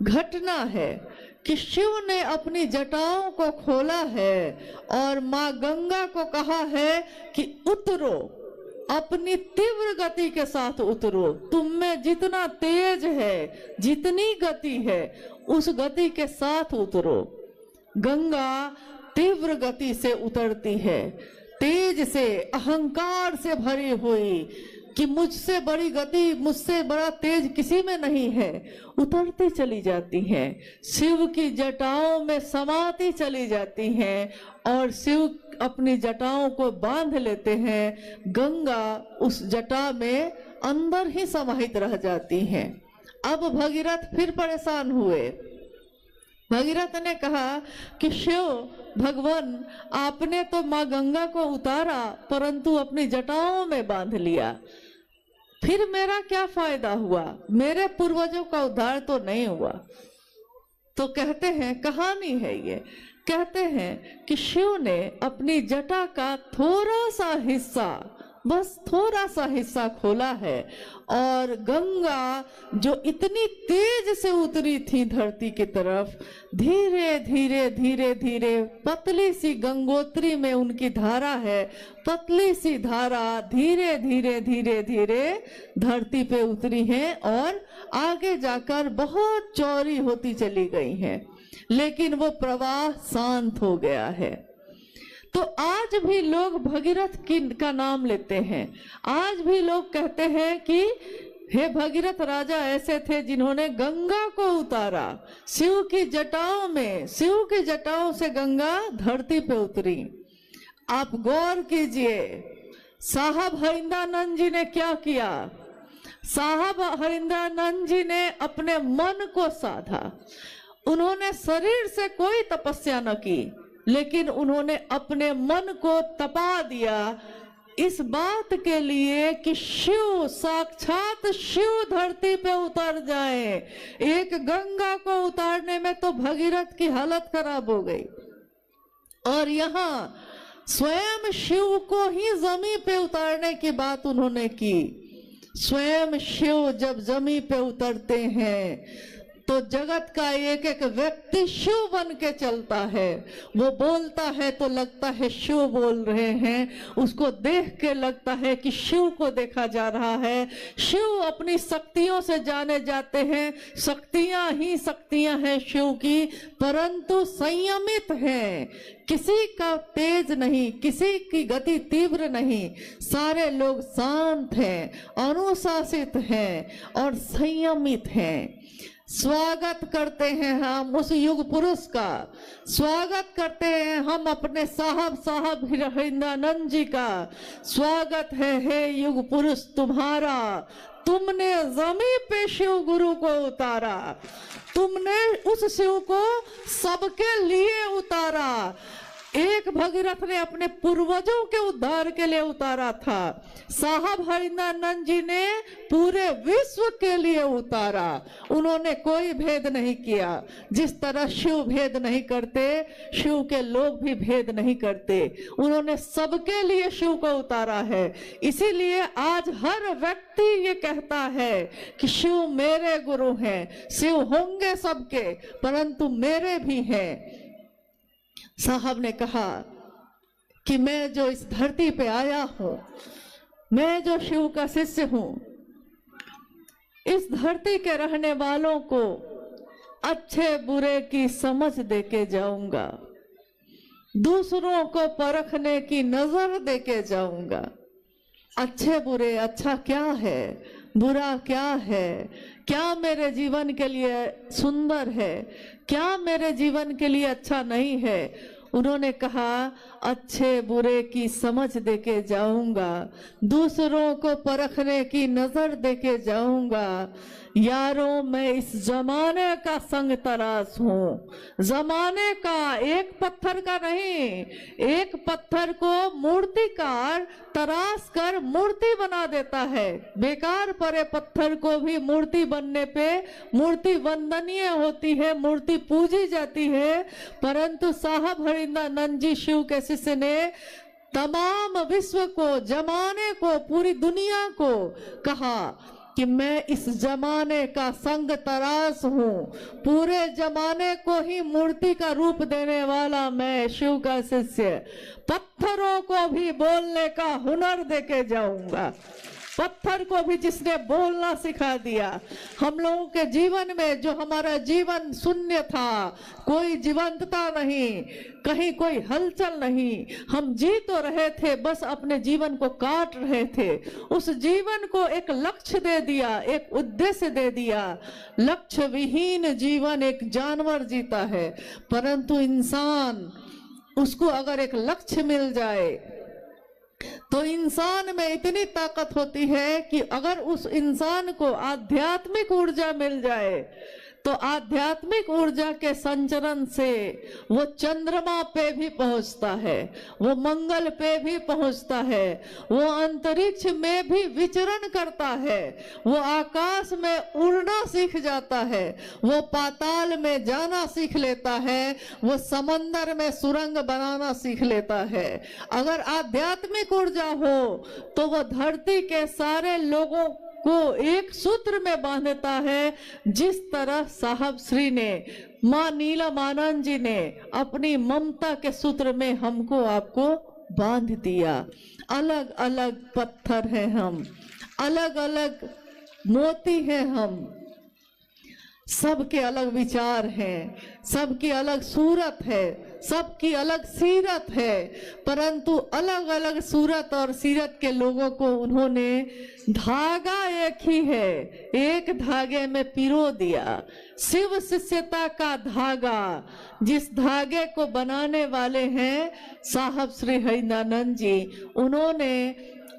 घटना है कि शिव ने अपनी जटाओं को खोला है और माँ गंगा को कहा है कि उतरो, अपनी तीव्र गति के साथ उतरो, तुम में जितना तेज है, जितनी गति है, उस गति के साथ उतरो। गंगा तीव्र गति से उतरती है, तेज से, अहंकार से भरी हुई कि मुझसे बड़ी गति, मुझसे बड़ा तेज किसी में नहीं है, उतरती चली जाती हैं, शिव की जटाओं में समाती चली जाती हैं और शिव अपनी जटाओं को बांध लेते हैं। गंगा उस जटा में अंदर ही समाहित रह जाती हैं। अब भगीरथ फिर परेशान हुए। भगीरथ ने कहा कि शिव भगवान, आपने तो माँ गंगा को उतारा परंतु अपनी जटाओं में बांध लिया, फिर मेरा क्या फायदा हुआ, मेरे पूर्वजों का उद्धार तो नहीं हुआ। तो कहते हैं, कहानी है ये, कहते हैं कि शिव ने अपनी जटा का थोड़ा सा हिस्सा, बस थोड़ा सा हिस्सा खोला है और गंगा जो इतनी तेज से उतरी थी धरती की तरफ, धीरे धीरे धीरे धीरे पतली सी गंगोत्री में उनकी धारा है, पतली सी धारा धीरे धीरे धीरे धीरे धरती पे उतरी है और आगे जाकर बहुत चौड़ी होती चली गई है, लेकिन वो प्रवाह शांत हो गया है। तो आज भी लोग भगीरथ का नाम लेते हैं, आज भी लोग कहते हैं कि हे भगीरथ राजा ऐसे थे जिन्होंने गंगा को उतारा शिव की जटाओं में, शिव की जटाओं से गंगा धरती पे उतरी। आप गौर कीजिए, साहब हरिंद्रानंद जी ने क्या किया। साहब हरिंद्रानंद जी ने अपने मन को साधा, उन्होंने शरीर से कोई तपस्या न की, लेकिन उन्होंने अपने मन को तपा दिया इस बात के लिए कि शिव, साक्षात शिव धरती पे उतर जाए। एक गंगा को उतारने में तो भगीरथ की हालत खराब हो गई और यहाँ स्वयं शिव को ही जमीन पे उतारने की बात उन्होंने की। स्वयं शिव जब जमीन पे उतरते हैं तो जगत का एक एक व्यक्ति शिव बन के चलता है। वो बोलता है तो लगता है शिव बोल रहे हैं, उसको देख के लगता है कि शिव को देखा जा रहा है। शिव अपनी शक्तियों से जाने जाते हैं, शक्तियां ही शक्तियां हैं शिव की, परंतु संयमित हैं, किसी का तेज नहीं, किसी की गति तीव्र नहीं, सारे लोग शांत हैं, अनुशासित हैं और संयमित हैं। स्वागत करते हैं हम उस युग पुरुष का, स्वागत करते हैं हम अपने साहब हरिंद्रानंद जी का। स्वागत है हे युग पुरुष तुम्हारा, तुमने जमीन पे शिव गुरु को उतारा, तुमने उस शिव को सबके लिए उतारा। एक भगीरथ ने अपने पूर्वजों के उद्धार के लिए उतारा था, साहब हरिंद्रानंद जी ने पूरे विश्व के लिए उतारा। उन्होंने कोई भेद नहीं किया, जिस तरह शिव भेद नहीं करते, शिव के लोग भी भेद नहीं करते। उन्होंने सबके लिए शिव को उतारा है। इसीलिए आज हर व्यक्ति ये कहता है कि शिव मेरे गुरु हैं, शिव होंगे सबके परंतु मेरे भी हैं। साहब ने कहा कि मैं जो इस धरती पे आया हूं, मैं जो शिव का शिष्य हूं, इस धरती के रहने वालों को अच्छे बुरे की समझ देके जाऊंगा, दूसरों को परखने की नजर देके जाऊंगा। अच्छे बुरे, अच्छा क्या है, बुरा क्या है, क्या मेरे जीवन के लिए सुंदर है, क्या मेरे जीवन के लिए अच्छा नहीं है। उन्होंने कहा अच्छे बुरे की समझ देके जाऊंगा, दूसरों को परखने की नजर देके जाऊंगा। यारों मैं इस जमाने का संग तराश हूँ। जमाने का, एक पत्थर का नहीं, एक पत्थर को मूर्तिकार तराश कर मूर्ति बना देता है। बेकार पड़े पत्थर को भी मूर्ति बनने पे मूर्ति वंदनीय होती है, मूर्ति पूजी जाती है। परंतु साहब हरिंद्रानंद जी शिव के शिष्य ने तमाम विश्व को, जमाने को, पूरी दुनिया को कहा कि मैं इस जमाने का संग तराश हूँ, पूरे जमाने को ही मूर्ति का रूप देने वाला मैं शिव का शिष्य, पत्थरों को भी बोलने का हुनर देके जाऊंगा। पत्थर को भी जिसने बोलना सिखा दिया। हम लोगों के जीवन में जो हमारा जीवन शून्य था, कोई जीवंतता नहीं, कहीं कोई हलचल नहीं, हम जी तो रहे थे, बस अपने जीवन को काट रहे थे। उस जीवन को एक लक्ष्य दे दिया, एक उद्देश्य दे दिया। लक्ष्य विहीन जीवन एक जानवर जीता है, परंतु इंसान, उसको अगर एक लक्ष्य मिल जाए तो इंसान में इतनी ताकत होती है कि अगर उस इंसान को आध्यात्मिक ऊर्जा मिल जाए तो आध्यात्मिक ऊर्जा के संचरण से वो चंद्रमा पे भी पहुंचता है, वो मंगल पे भी पहुंचता है, वो अंतरिक्ष में भी विचरण करता है, वो आकाश में उड़ना सीख जाता है, वो पाताल में जाना सीख लेता है, वो समंदर में सुरंग बनाना सीख लेता है। अगर आध्यात्मिक ऊर्जा हो तो वो धरती के सारे लोगों को एक सूत्र में बांधता है, जिस तरह साहब श्री ने, माँ नीलमानंद जी ने अपनी ममता के सूत्र में हमको आपको बांध दिया। अलग अलग पत्थर हैं हम, अलग अलग मोती हैं हम, सबके अलग विचार हैं, सबकी अलग सूरत है, सबकी अलग सीरत है, परंतु अलग अलग सूरत और सीरत के लोगों को उन्होंने धागा एक ही है, एक धागे में पिरो दिया। शिव शिष्यता का धागा, जिस धागे को बनाने वाले हैं साहब श्री हरिंद्रानंद जी, उन्होंने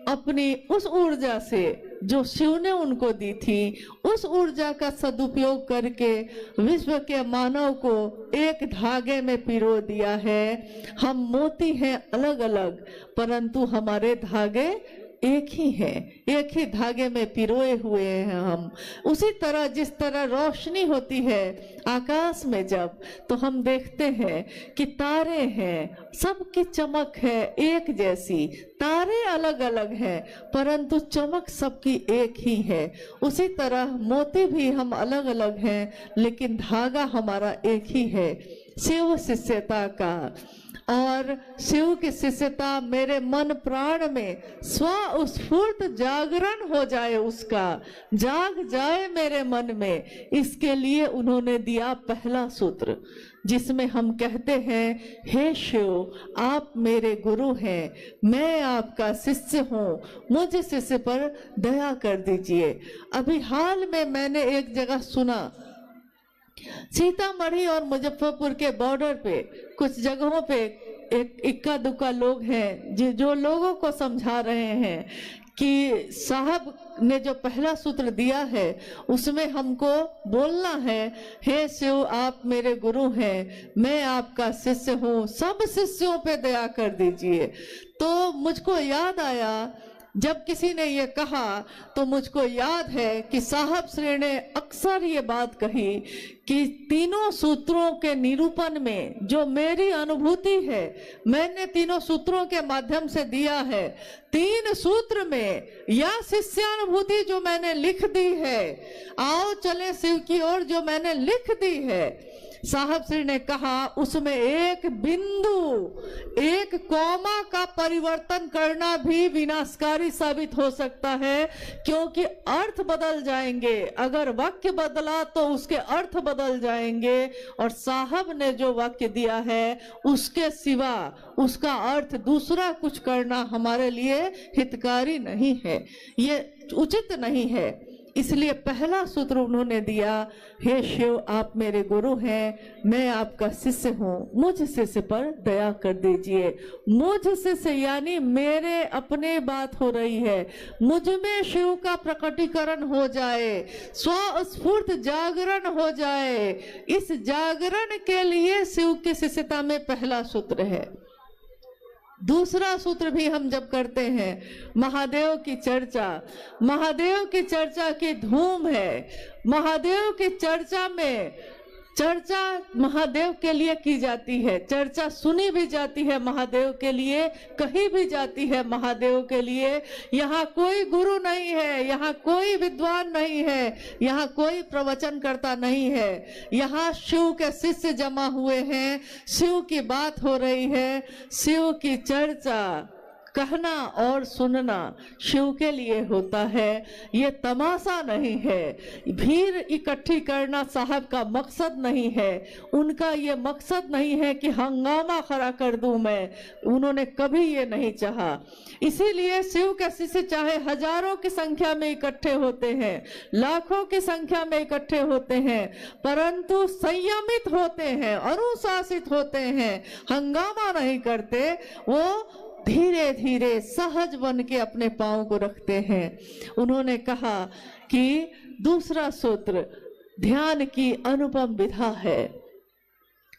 अपनी उस ऊर्जा से जो शिव ने उनको दी थी, उस ऊर्जा का सदुपयोग करके विश्व के मानव को एक धागे में पिरो दिया है। हम मोती हैं अलग अलग, परंतु हमारे धागे एक ही है, एक ही धागे में पिरोए हुए हैं हम। उसी तरह जिस तरह रोशनी होती है आकाश में जब, तो हम देखते हैं कि तारे हैं, सबकी चमक है एक जैसी, तारे अलग अलग हैं परंतु चमक सबकी एक ही है। उसी तरह मोती भी हम अलग अलग हैं लेकिन धागा हमारा एक ही है, शिव शिष्यता का। और शिव की शिष्यता मेरे मन प्राण में स्वस्फूर्त जागरण हो जाए, उसका जाग जाए मेरे मन में, इसके लिए उन्होंने दिया पहला सूत्र, जिसमें हम कहते हैं, हे शिव आप मेरे गुरु हैं, मैं आपका शिष्य हूँ, मुझ शिष्य पर दया कर दीजिए। अभी हाल में मैंने एक जगह सुना, सीतामढ़ी और मुजफ्फरपुर के बॉर्डर पे कुछ जगहों पे एक इक्का दुक्का लोग हैं जो लोगों को समझा रहे हैं कि साहब ने जो पहला सूत्र दिया है उसमें हमको बोलना है, हे शिव आप मेरे गुरु हैं, मैं आपका शिष्य हूँ, सब शिष्यों पे दया कर दीजिए। तो मुझको याद आया, जब किसी ने ये कहा तो मुझको याद है कि साहब श्री ने अक्सर ये बात कही कि तीनों सूत्रों के निरूपण में जो मेरी अनुभूति है, मैंने तीनों सूत्रों के माध्यम से दिया है, तीन सूत्र में या शिष्यानुभूति जो मैंने लिख दी है, आओ चले शिव की ओर जो मैंने लिख दी है, साहब श्री ने कहा उसमें एक बिंदु, एक कॉमा का परिवर्तन करना भी विनाशकारी साबित हो सकता है, क्योंकि अर्थ बदल जाएंगे। अगर वाक्य बदला तो उसके अर्थ बदल जाएंगे, और साहब ने जो वाक्य दिया है उसके सिवा उसका अर्थ दूसरा कुछ करना हमारे लिए हितकारी नहीं है, ये उचित नहीं है। इसलिए पहला सूत्र उन्होंने दिया, हे शिव आप मेरे गुरु हैं, मैं आपका शिष्य हूँ, मुझ शिष्य पर दया कर दीजिए। मुझ शिष्य यानी मेरे अपने बात हो रही है, मुझ में शिव का प्रकटीकरण हो जाए, स्वस्फूर्त जागरण हो जाए। इस जागरण के लिए शिव की शिष्यता में पहला सूत्र है। दूसरा सूत्र भी हम जब करते हैं, महादेव की चर्चा, महादेव की चर्चा की धूम है। महादेव की चर्चा में चर्चा महादेव के लिए की जाती है, चर्चा सुनी भी जाती है महादेव के लिए, कही भी जाती है महादेव के लिए। यहाँ कोई गुरु नहीं है, यहाँ कोई विद्वान नहीं है, यहाँ कोई प्रवचन करता नहीं है, यहाँ शिव के शिष्य जमा हुए हैं, शिव की बात हो रही है। शिव की चर्चा कहना और सुनना शिव के लिए होता है, ये तमाशा नहीं है। भीड़ इकट्ठी करना साहब का मकसद नहीं है, उनका ये मकसद नहीं है कि हंगामा खड़ा कर दूं मैं, उन्होंने कभी ये नहीं चाहा। इसीलिए शिव के शिष्य चाहे हजारों की संख्या में इकट्ठे होते हैं, लाखों की संख्या में इकट्ठे होते हैं, परंतु संयमित होते हैं, अनुशासित होते हैं, हंगामा नहीं करते, वो धीरे धीरे सहज बन के अपने पांव को रखते हैं। उन्होंने कहा कि दूसरा सूत्र ध्यान की अनुपम विधा है।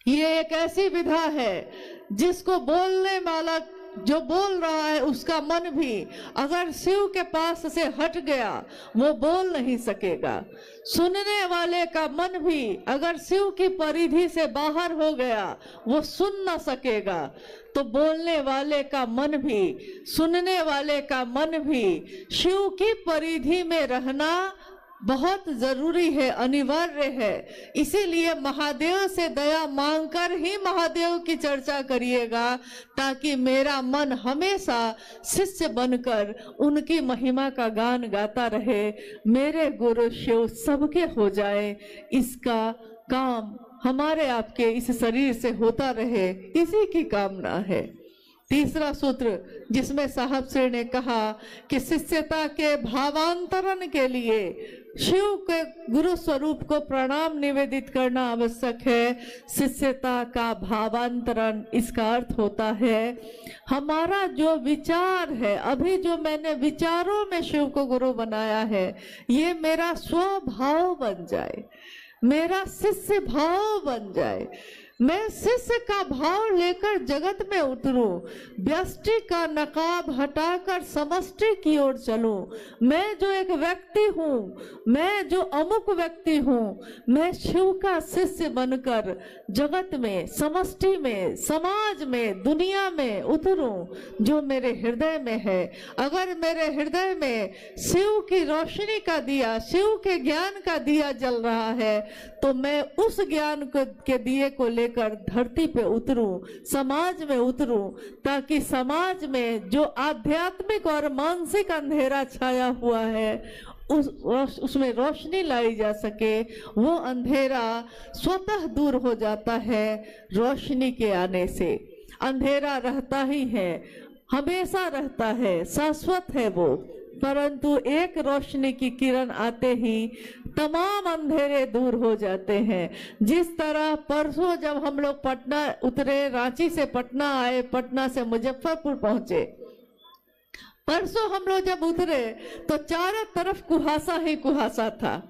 ये एक ऐसी विधा है जिसको बोलने वाला जो बोल रहा है उसका मन भी अगर शिव के पास से हट गया वो बोल नहीं सकेगा। सुनने वाले का मन भी अगर शिव की परिधि से बाहर हो गया वो सुन न सकेगा। तो बोलने वाले का मन भी, सुनने वाले का मन भी शिव की परिधि में रहना बहुत जरूरी है, अनिवार्य है। इसीलिए महादेव से दया मांगकर ही महादेव की चर्चा करिएगा, ताकि मेरा मन हमेशा शिष्य बनकर उनकी महिमा का गान गाता रहे, मेरे गुरु शिव सबके हो जाए, इसका काम हमारे आपके इस शरीर से होता रहे, इसी की कामना है। तीसरा सूत्र जिसमें साहब श्री ने कहा कि शिष्यता के भावांतरण के लिए शिव के गुरु स्वरूप को प्रणाम निवेदित करना आवश्यक है। शिष्यता का भावांतरण, इसका अर्थ होता है हमारा जो विचार है, अभी जो मैंने विचारों में शिव को गुरु बनाया है, ये मेरा स्वभाव बन जाए, मेरा शिष्य भाव बन जाए, मैं शिष्य का भाव लेकर जगत में उतरूं, व्यष्टि का नकाब हटाकर समष्टि की ओर चलूं। मैं जो एक व्यक्ति हूँ, मैं जो अमुक व्यक्ति हूँ, मैं शिव का शिष्य बनकर जगत में, समष्टि में, समाज में, दुनिया में उतरूं जो मेरे हृदय में है। अगर मेरे हृदय में शिव की रोशनी का दिया, शिव के ज्ञान का दिया जल रहा है, तो मैं उस ज्ञान के दिए को लेकर धरती पे उतरूं, समाज में उतरूं, ताकि समाज में जो आध्यात्मिक और मानसिक अंधेरा छाया हुआ है उसमें रोशनी लाई जा सके। वो अंधेरा स्वतः दूर हो जाता है रोशनी के आने से। अंधेरा रहता ही है, हमेशा रहता है, शाश्वत है वो, परंतु एक रोशनी की किरण आते ही तमाम अंधेरे दूर हो जाते हैं। जिस तरह परसों जब हम लोग पटना उतरे, रांची से पटना आए, पटना से मुजफ्फरपुर पहुंचे, परसों हम लोग जब उतरे तो चारों तरफ कुहासा ही कुहासा था,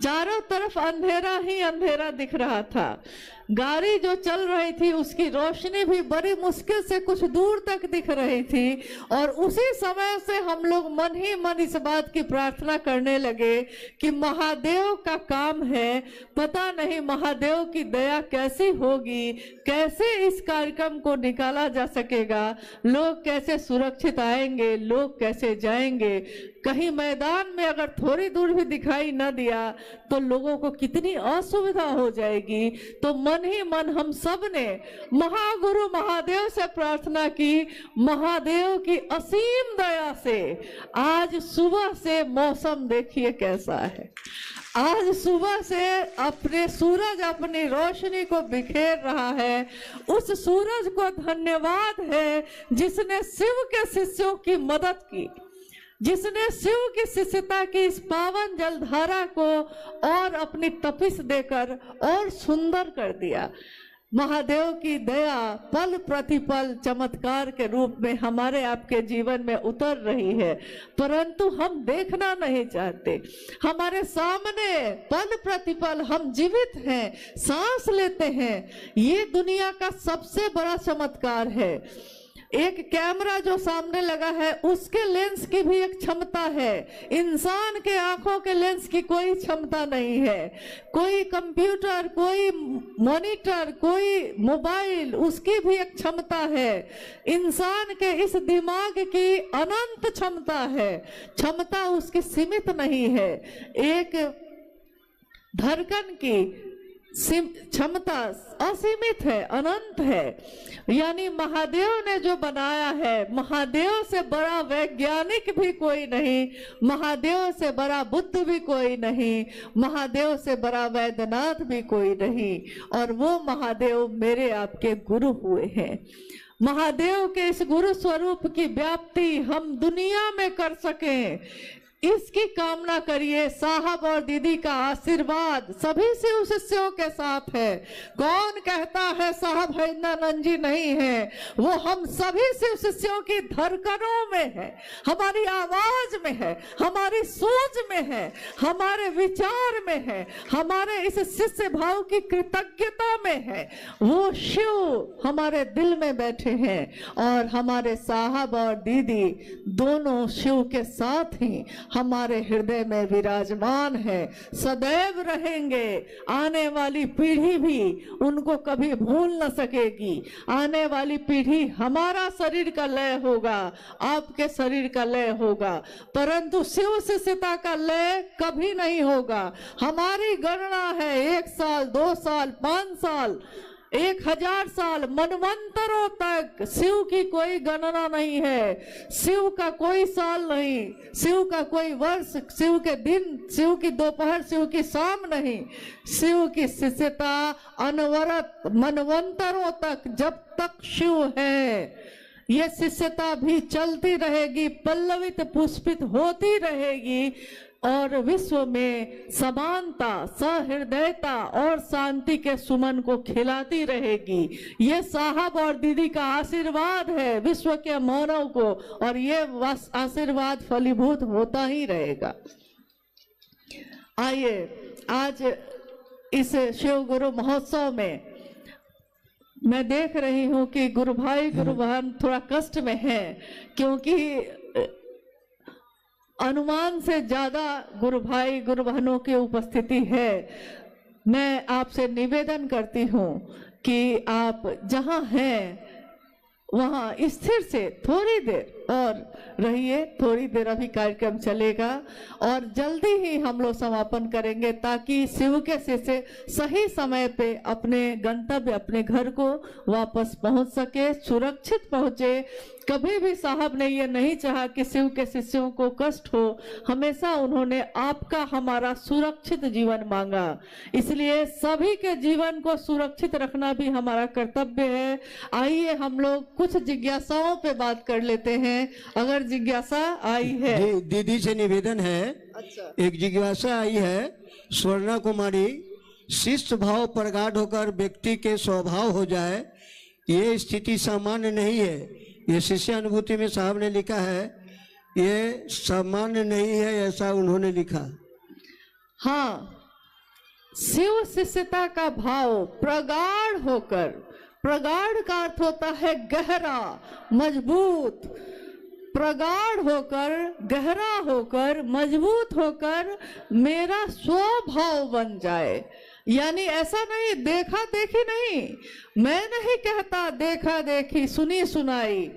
चारों तरफ अंधेरा ही अंधेरा दिख रहा था। गाड़ी जो चल रही थी उसकी रोशनी भी बड़ी मुश्किल से कुछ दूर तक दिख रही थी, और उसी समय से हम लोग मन ही मन इस बात की प्रार्थना करने लगे कि महादेव का काम है, पता नहीं महादेव की दया कैसी होगी, कैसे इस कार्यक्रम को निकाला जा सकेगा, लोग कैसे सुरक्षित आएंगे, लोग कैसे जाएंगे। कहीं मैदान में अगर थोड़ी दूर भी दिखाई न दिया तो लोगों को कितनी असुविधा हो जाएगी। तो मन ही मन हम सब ने महागुरु महादेव से प्रार्थना की, महादेव की असीम दया से आज सुबह से मौसम देखिए कैसा है। आज सुबह से अपने सूरज अपनी रोशनी को बिखेर रहा है। उस सूरज को धन्यवाद है जिसने शिव के शिष्यों की मदद की, जिसने शिव की शिष्यता की इस पावन जलधारा को और अपनी तपिश देकर और सुंदर कर दिया। महादेव की दया पल प्रतिपल चमत्कार के रूप में हमारे आपके जीवन में उतर रही है, परंतु हम देखना नहीं चाहते। हमारे सामने पल प्रतिपल हम जीवित हैं, सांस लेते हैं। ये दुनिया का सबसे बड़ा चमत्कार है। एक कैमरा जो सामने लगा है उसके लेंस की भी एक क्षमता है, इंसान के आंखों के लेंस की कोई क्षमता नहीं है। कोई कंप्यूटर, कोई मॉनिटर, कोई मोबाइल, उसकी भी एक क्षमता है। इंसान के इस दिमाग की अनंत क्षमता है, क्षमता उसकी सीमित नहीं है। एक धड़कन की क्षमता असीमित है, अनंत है। यानी महादेव ने जो बनाया है, महादेव से बड़ा वैज्ञानिक भी कोई नहीं, महादेव से बड़ा बुद्ध भी कोई नहीं, महादेव से बड़ा वैद्यनाथ भी कोई नहीं। और वो महादेव मेरे आपके गुरु हुए हैं। महादेव के इस गुरु स्वरूप की व्याप्ति हम दुनिया में कर सकें, इसकी कामना करिए। साहब और दीदी का आशीर्वाद सभी शिव शिष्यों के साथ है। कौन कहता है साहब हरिंद्रानंद जी नहीं है? वो हम सभी शिव शिष्यों की धड़कनों में है, हमारी आवाज में है, हमारी सोच में है, हमारे विचार में है, हमारे इस शिष्य भाव की कृतज्ञता में है। वो शिव हमारे दिल में बैठे हैं और हमारे साहब और दीदी दोनों शिव के साथ ही हमारे हृदय में विराजमान है, सदैव रहेंगे। आने वाली पीढ़ी भी उनको कभी भूल न सकेगी। आने वाली पीढ़ी, हमारा शरीर का लय होगा, आपके शरीर का लय होगा, परंतु शिव शिष्यता का लय कभी नहीं होगा। हमारी गणना है 1 साल, 2 साल, 5 साल, 1000 साल, मनवंतरों तक शिव की कोई गणना नहीं है। शिव का कोई साल नहीं, शिव का कोई वर्ष, शिव के दिन, शिव की दोपहर, शिव की शाम नहीं। शिव की शिष्यता अनवरत मनवंतरों तक, जब तक शिव है ये शिष्यता भी चलती रहेगी, पल्लवित पुष्पित होती रहेगी और विश्व में समानता, सहृदयता और शांति के सुमन को खिलाती रहेगी। ये साहब और दीदी का आशीर्वाद है विश्व के मानव को, और ये आशीर्वाद फलीभूत होता ही रहेगा। आइए, आज इस शिव गुरु महोत्सव में मैं देख रही हूँ कि गुरु भाई गुरु बहन थोड़ा कष्ट में है, क्योंकि अनुमान से ज्यादा गुरु भाई गुरु बहनों की उपस्थिति है। मैं आपसे निवेदन करती हूँ कि आप जहाँ हैं वहाँ स्थिर से थोड़ी देर और रहिए। थोड़ी देर अभी कार्यक्रम चलेगा और जल्दी ही हम लोग समापन करेंगे, ताकि शिव के शिष्य सही समय पे अपने गंतव्य, अपने घर को वापस पहुंच सके, सुरक्षित पहुंचे। कभी भी साहब ने ये नहीं चाहा कि शिव के शिष्यों को कष्ट हो, हमेशा उन्होंने आपका, हमारा सुरक्षित जीवन मांगा। इसलिए सभी के जीवन को सुरक्षित रखना भी हमारा कर्तव्य है। आइए हम लोग कुछ जिज्ञासाओं पे बात कर लेते हैं, अगर जिज्ञासा आई है। दीदी से निवेदन है। अच्छा, एक जिज्ञासा आई है। स्वर्णा कुमारी, शिष्ट भाव प्रगाढ़ होकर व्यक्ति के स्वभाव हो जाए, ये स्थिति सामान्य नहीं है। ये शिष्य अनुभूति में साहब ने लिखा है, ये सामान्य नहीं है, ऐसा उन्होंने लिखा। हाँ, शिव शिष्यता का भाव प्रगाढ़ होकर, प्रगाढ़ का अर्थ होता है गहरा, मजबूत। प्रगाढ़ होकर, गहरा होकर, मजबूत होकर मेरा स्वभाव बन जाए। यानी ऐसा नहीं देखा देखी नहीं, मैं नहीं कहता देखा देखी सुनी सुनाई,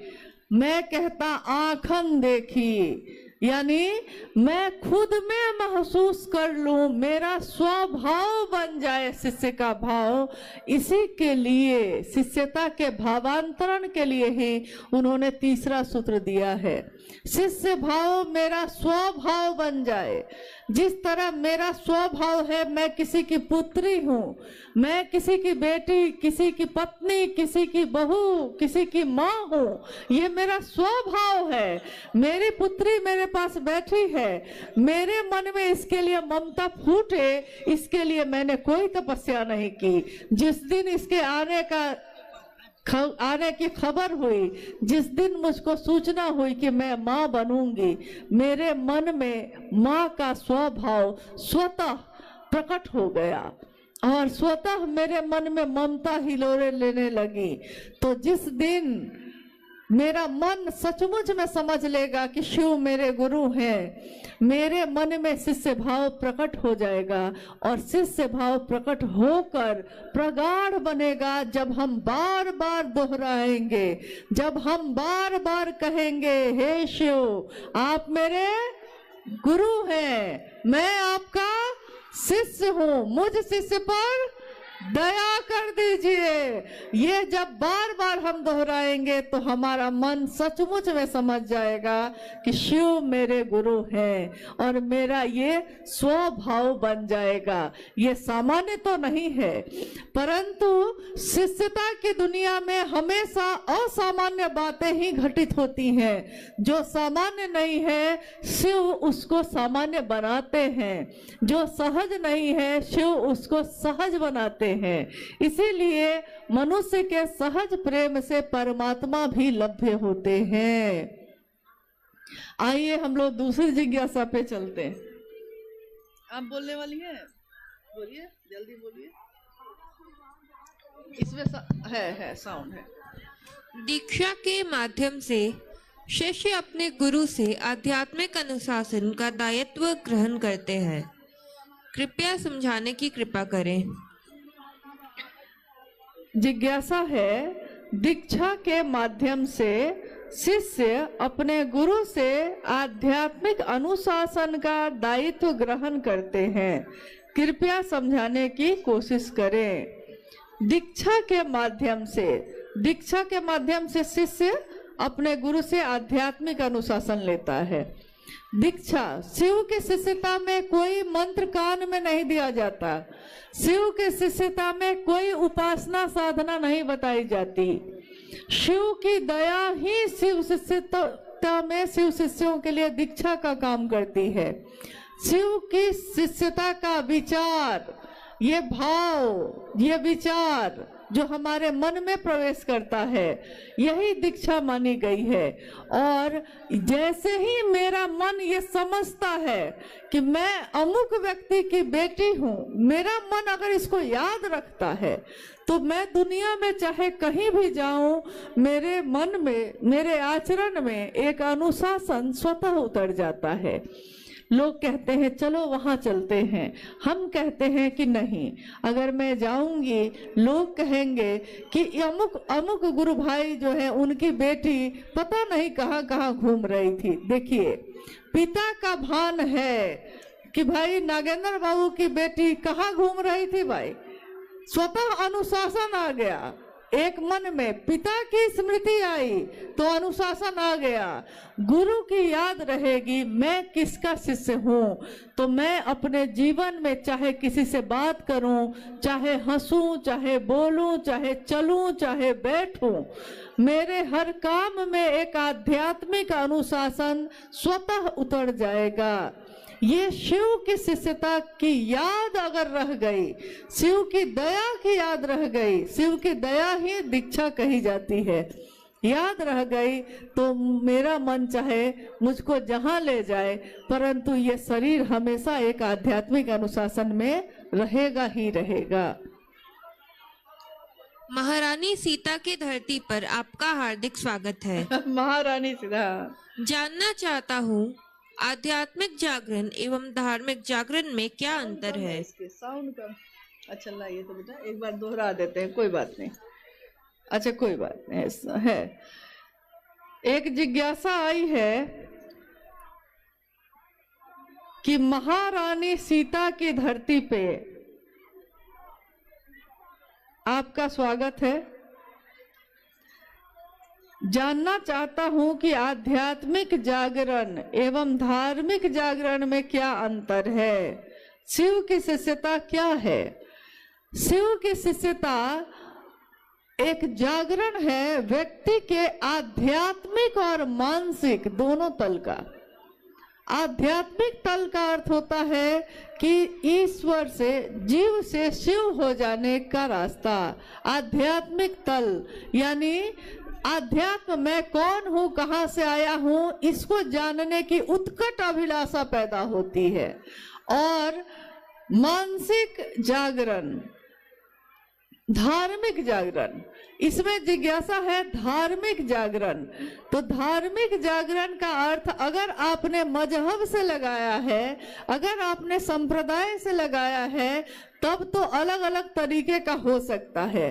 मैं कहता आंखन देखी। यानी मैं खुद में महसूस कर लूं, मेरा स्वभाव बन जाए शिष्य का भाव। इसी के लिए, शिष्यता के भावांतरण के लिए ही उन्होंने तीसरा सूत्र दिया है। शिष्य भाव मेरा स्वभाव बन जाए। जिस तरह मेरा स्वभाव है, मैं किसी की पुत्री हूँ, मैं किसी की बेटी, किसी की पत्नी, किसी की बहू, किसी की माँ हूँ, ये मेरा स्वभाव है। मेरी पुत्री मेरे पास बैठी है, मेरे मन में इसके लिए ममता फूटे, इसके लिए मैंने कोई तपस्या नहीं की। जिस दिन इसके आने की खबर हुई, जिस दिन मुझको सूचना हुई कि मैं माँ बनूंगी, मेरे मन में माँ का स्वभाव स्वतः प्रकट हो गया और स्वतः मेरे मन में ममता हिलोरे लेने लगी। तो जिस दिन मेरा मन सचमुच में समझ लेगा कि शिव मेरे गुरु हैं, मेरे मन में शिष्य भाव प्रकट हो जाएगा और शिष्य भाव प्रकट होकर प्रगाढ़ बनेगा। जब हम बार बार दोहराएंगे, जब हम बार बार कहेंगे, हे शिव आप मेरे गुरु हैं, मैं आपका शिष्य हूँ, मुझ शिष्य पर दया कर दीजिए। ये जब बार बार हम दोहराएंगे तो हमारा मन सचमुच में समझ जाएगा कि शिव मेरे गुरु हैं और मेरा ये स्वभाव बन जाएगा। ये सामान्य तो नहीं है, परंतु शिष्यता की दुनिया में हमेशा असामान्य बातें ही घटित होती हैं। जो सामान्य नहीं है, शिव उसको सामान्य बनाते हैं। जो सहज नहीं है, शिव उसको सहज बनाते हैं। इसीलिए मनुष्य के सहज प्रेम से परमात्मा भी लभ्य होते हैं। आइए हम लोग दूसरी जिज्ञासा पे चलते हैं। आप बोलने वाली हैं? बोलिए, जल्दी बोलिए। इसमें है साउंड है। दीक्षा के माध्यम से शिष्य अपने गुरु से आध्यात्मिक अनुशासन का दायित्व ग्रहण करते हैं। कृपया समझाने की कृपा करें। जिज्ञासा है, दीक्षा के माध्यम से शिष्य अपने गुरु से आध्यात्मिक अनुशासन का दायित्व ग्रहण करते हैं। कृपया समझाने की कोशिश करें। दीक्षा के माध्यम से शिष्य अपने गुरु से आध्यात्मिक अनुशासन लेता है। दीक्षा, शिव के शिष्यता में कोई मंत्र कान में नहीं दिया जाता। शिव के शिष्यता में कोई उपासना साधना नहीं बताई जाती। शिव की दया ही शिव शिष्यता में शिव शिष्यों के लिए दीक्षा का काम करती है। शिव की शिष्यता का विचार, ये भाव, ये विचार जो हमारे मन में प्रवेश करता है, यही दीक्षा मानी गई है। और जैसे ही मेरा मन ये समझता है कि मैं अमुक व्यक्ति की बेटी हूँ, मेरा मन अगर इसको याद रखता है तो मैं दुनिया में चाहे कहीं भी जाऊं, मेरे मन में, मेरे आचरण में एक अनुशासन स्वतः उतर जाता है। लोग कहते हैं चलो वहां चलते हैं, हम कहते हैं कि नहीं, अगर मैं जाऊंगी लोग कहेंगे कि अमुक अमुक गुरु भाई जो है उनकी बेटी पता नहीं कहाँ कहाँ घूम रही थी। देखिए, पिता का भान है कि भाई नागेंद्र बाबू की बेटी कहाँ घूम रही थी, भाई स्वतः अनुशासन आ गया। एक मन में पिता की स्मृति आई तो अनुशासन आ गया। गुरु की याद रहेगी मैं किसका शिष्य हूँ, तो मैं अपने जीवन में चाहे किसी से बात करूं, चाहे हंसूं, चाहे बोलूं, चाहे चलूं, चाहे बैठूं, मेरे हर काम में एक आध्यात्मिक अनुशासन स्वतः उतर जाएगा। ये शिव की शिष्यता की याद अगर रह गई, शिव की दया की याद रह गई, शिव की दया ही दीक्षा कही जाती है, याद रह गई तो मेरा मन चाहे मुझको जहां ले जाए, परंतु ये शरीर हमेशा एक आध्यात्मिक अनुशासन में रहेगा ही रहेगा। महारानी सीता की धरती पर आपका हार्दिक स्वागत है। महारानी सीता, जानना चाहता हूँ आध्यात्मिक जागरण एवं धार्मिक जागरण में क्या अंतर है? इसके साउंड का अच्छा लाइए तो बेटा एक बार दोहरा देते हैं, कोई बात नहीं। अच्छा कोई बात नहीं, ऐसा है। एक जिज्ञासा आई है कि महारानी सीता की धरती पे आपका स्वागत है। जानना चाहता हूं कि आध्यात्मिक जागरण एवं धार्मिक जागरण में क्या अंतर है। शिव की शिष्यता क्या है? शिव की शिष्यता एक जागरण है व्यक्ति के आध्यात्मिक और मानसिक दोनों तल का। आध्यात्मिक तल का अर्थ होता है कि ईश्वर से, जीव से शिव हो जाने का रास्ता। आध्यात्मिक तल यानी आध्यात्म मैं कौन हूँ, कहाँ से आया हूँ, इसको जानने की उत्कट अभिलाषा पैदा होती है। और मानसिक जागरण, धार्मिक जागरण, इसमें जिज्ञासा है धार्मिक जागरण। तो धार्मिक जागरण का अर्थ अगर आपने मजहब से लगाया है, अगर आपने संप्रदाय से लगाया है, तब तो अलग अलग तरीके का हो सकता है।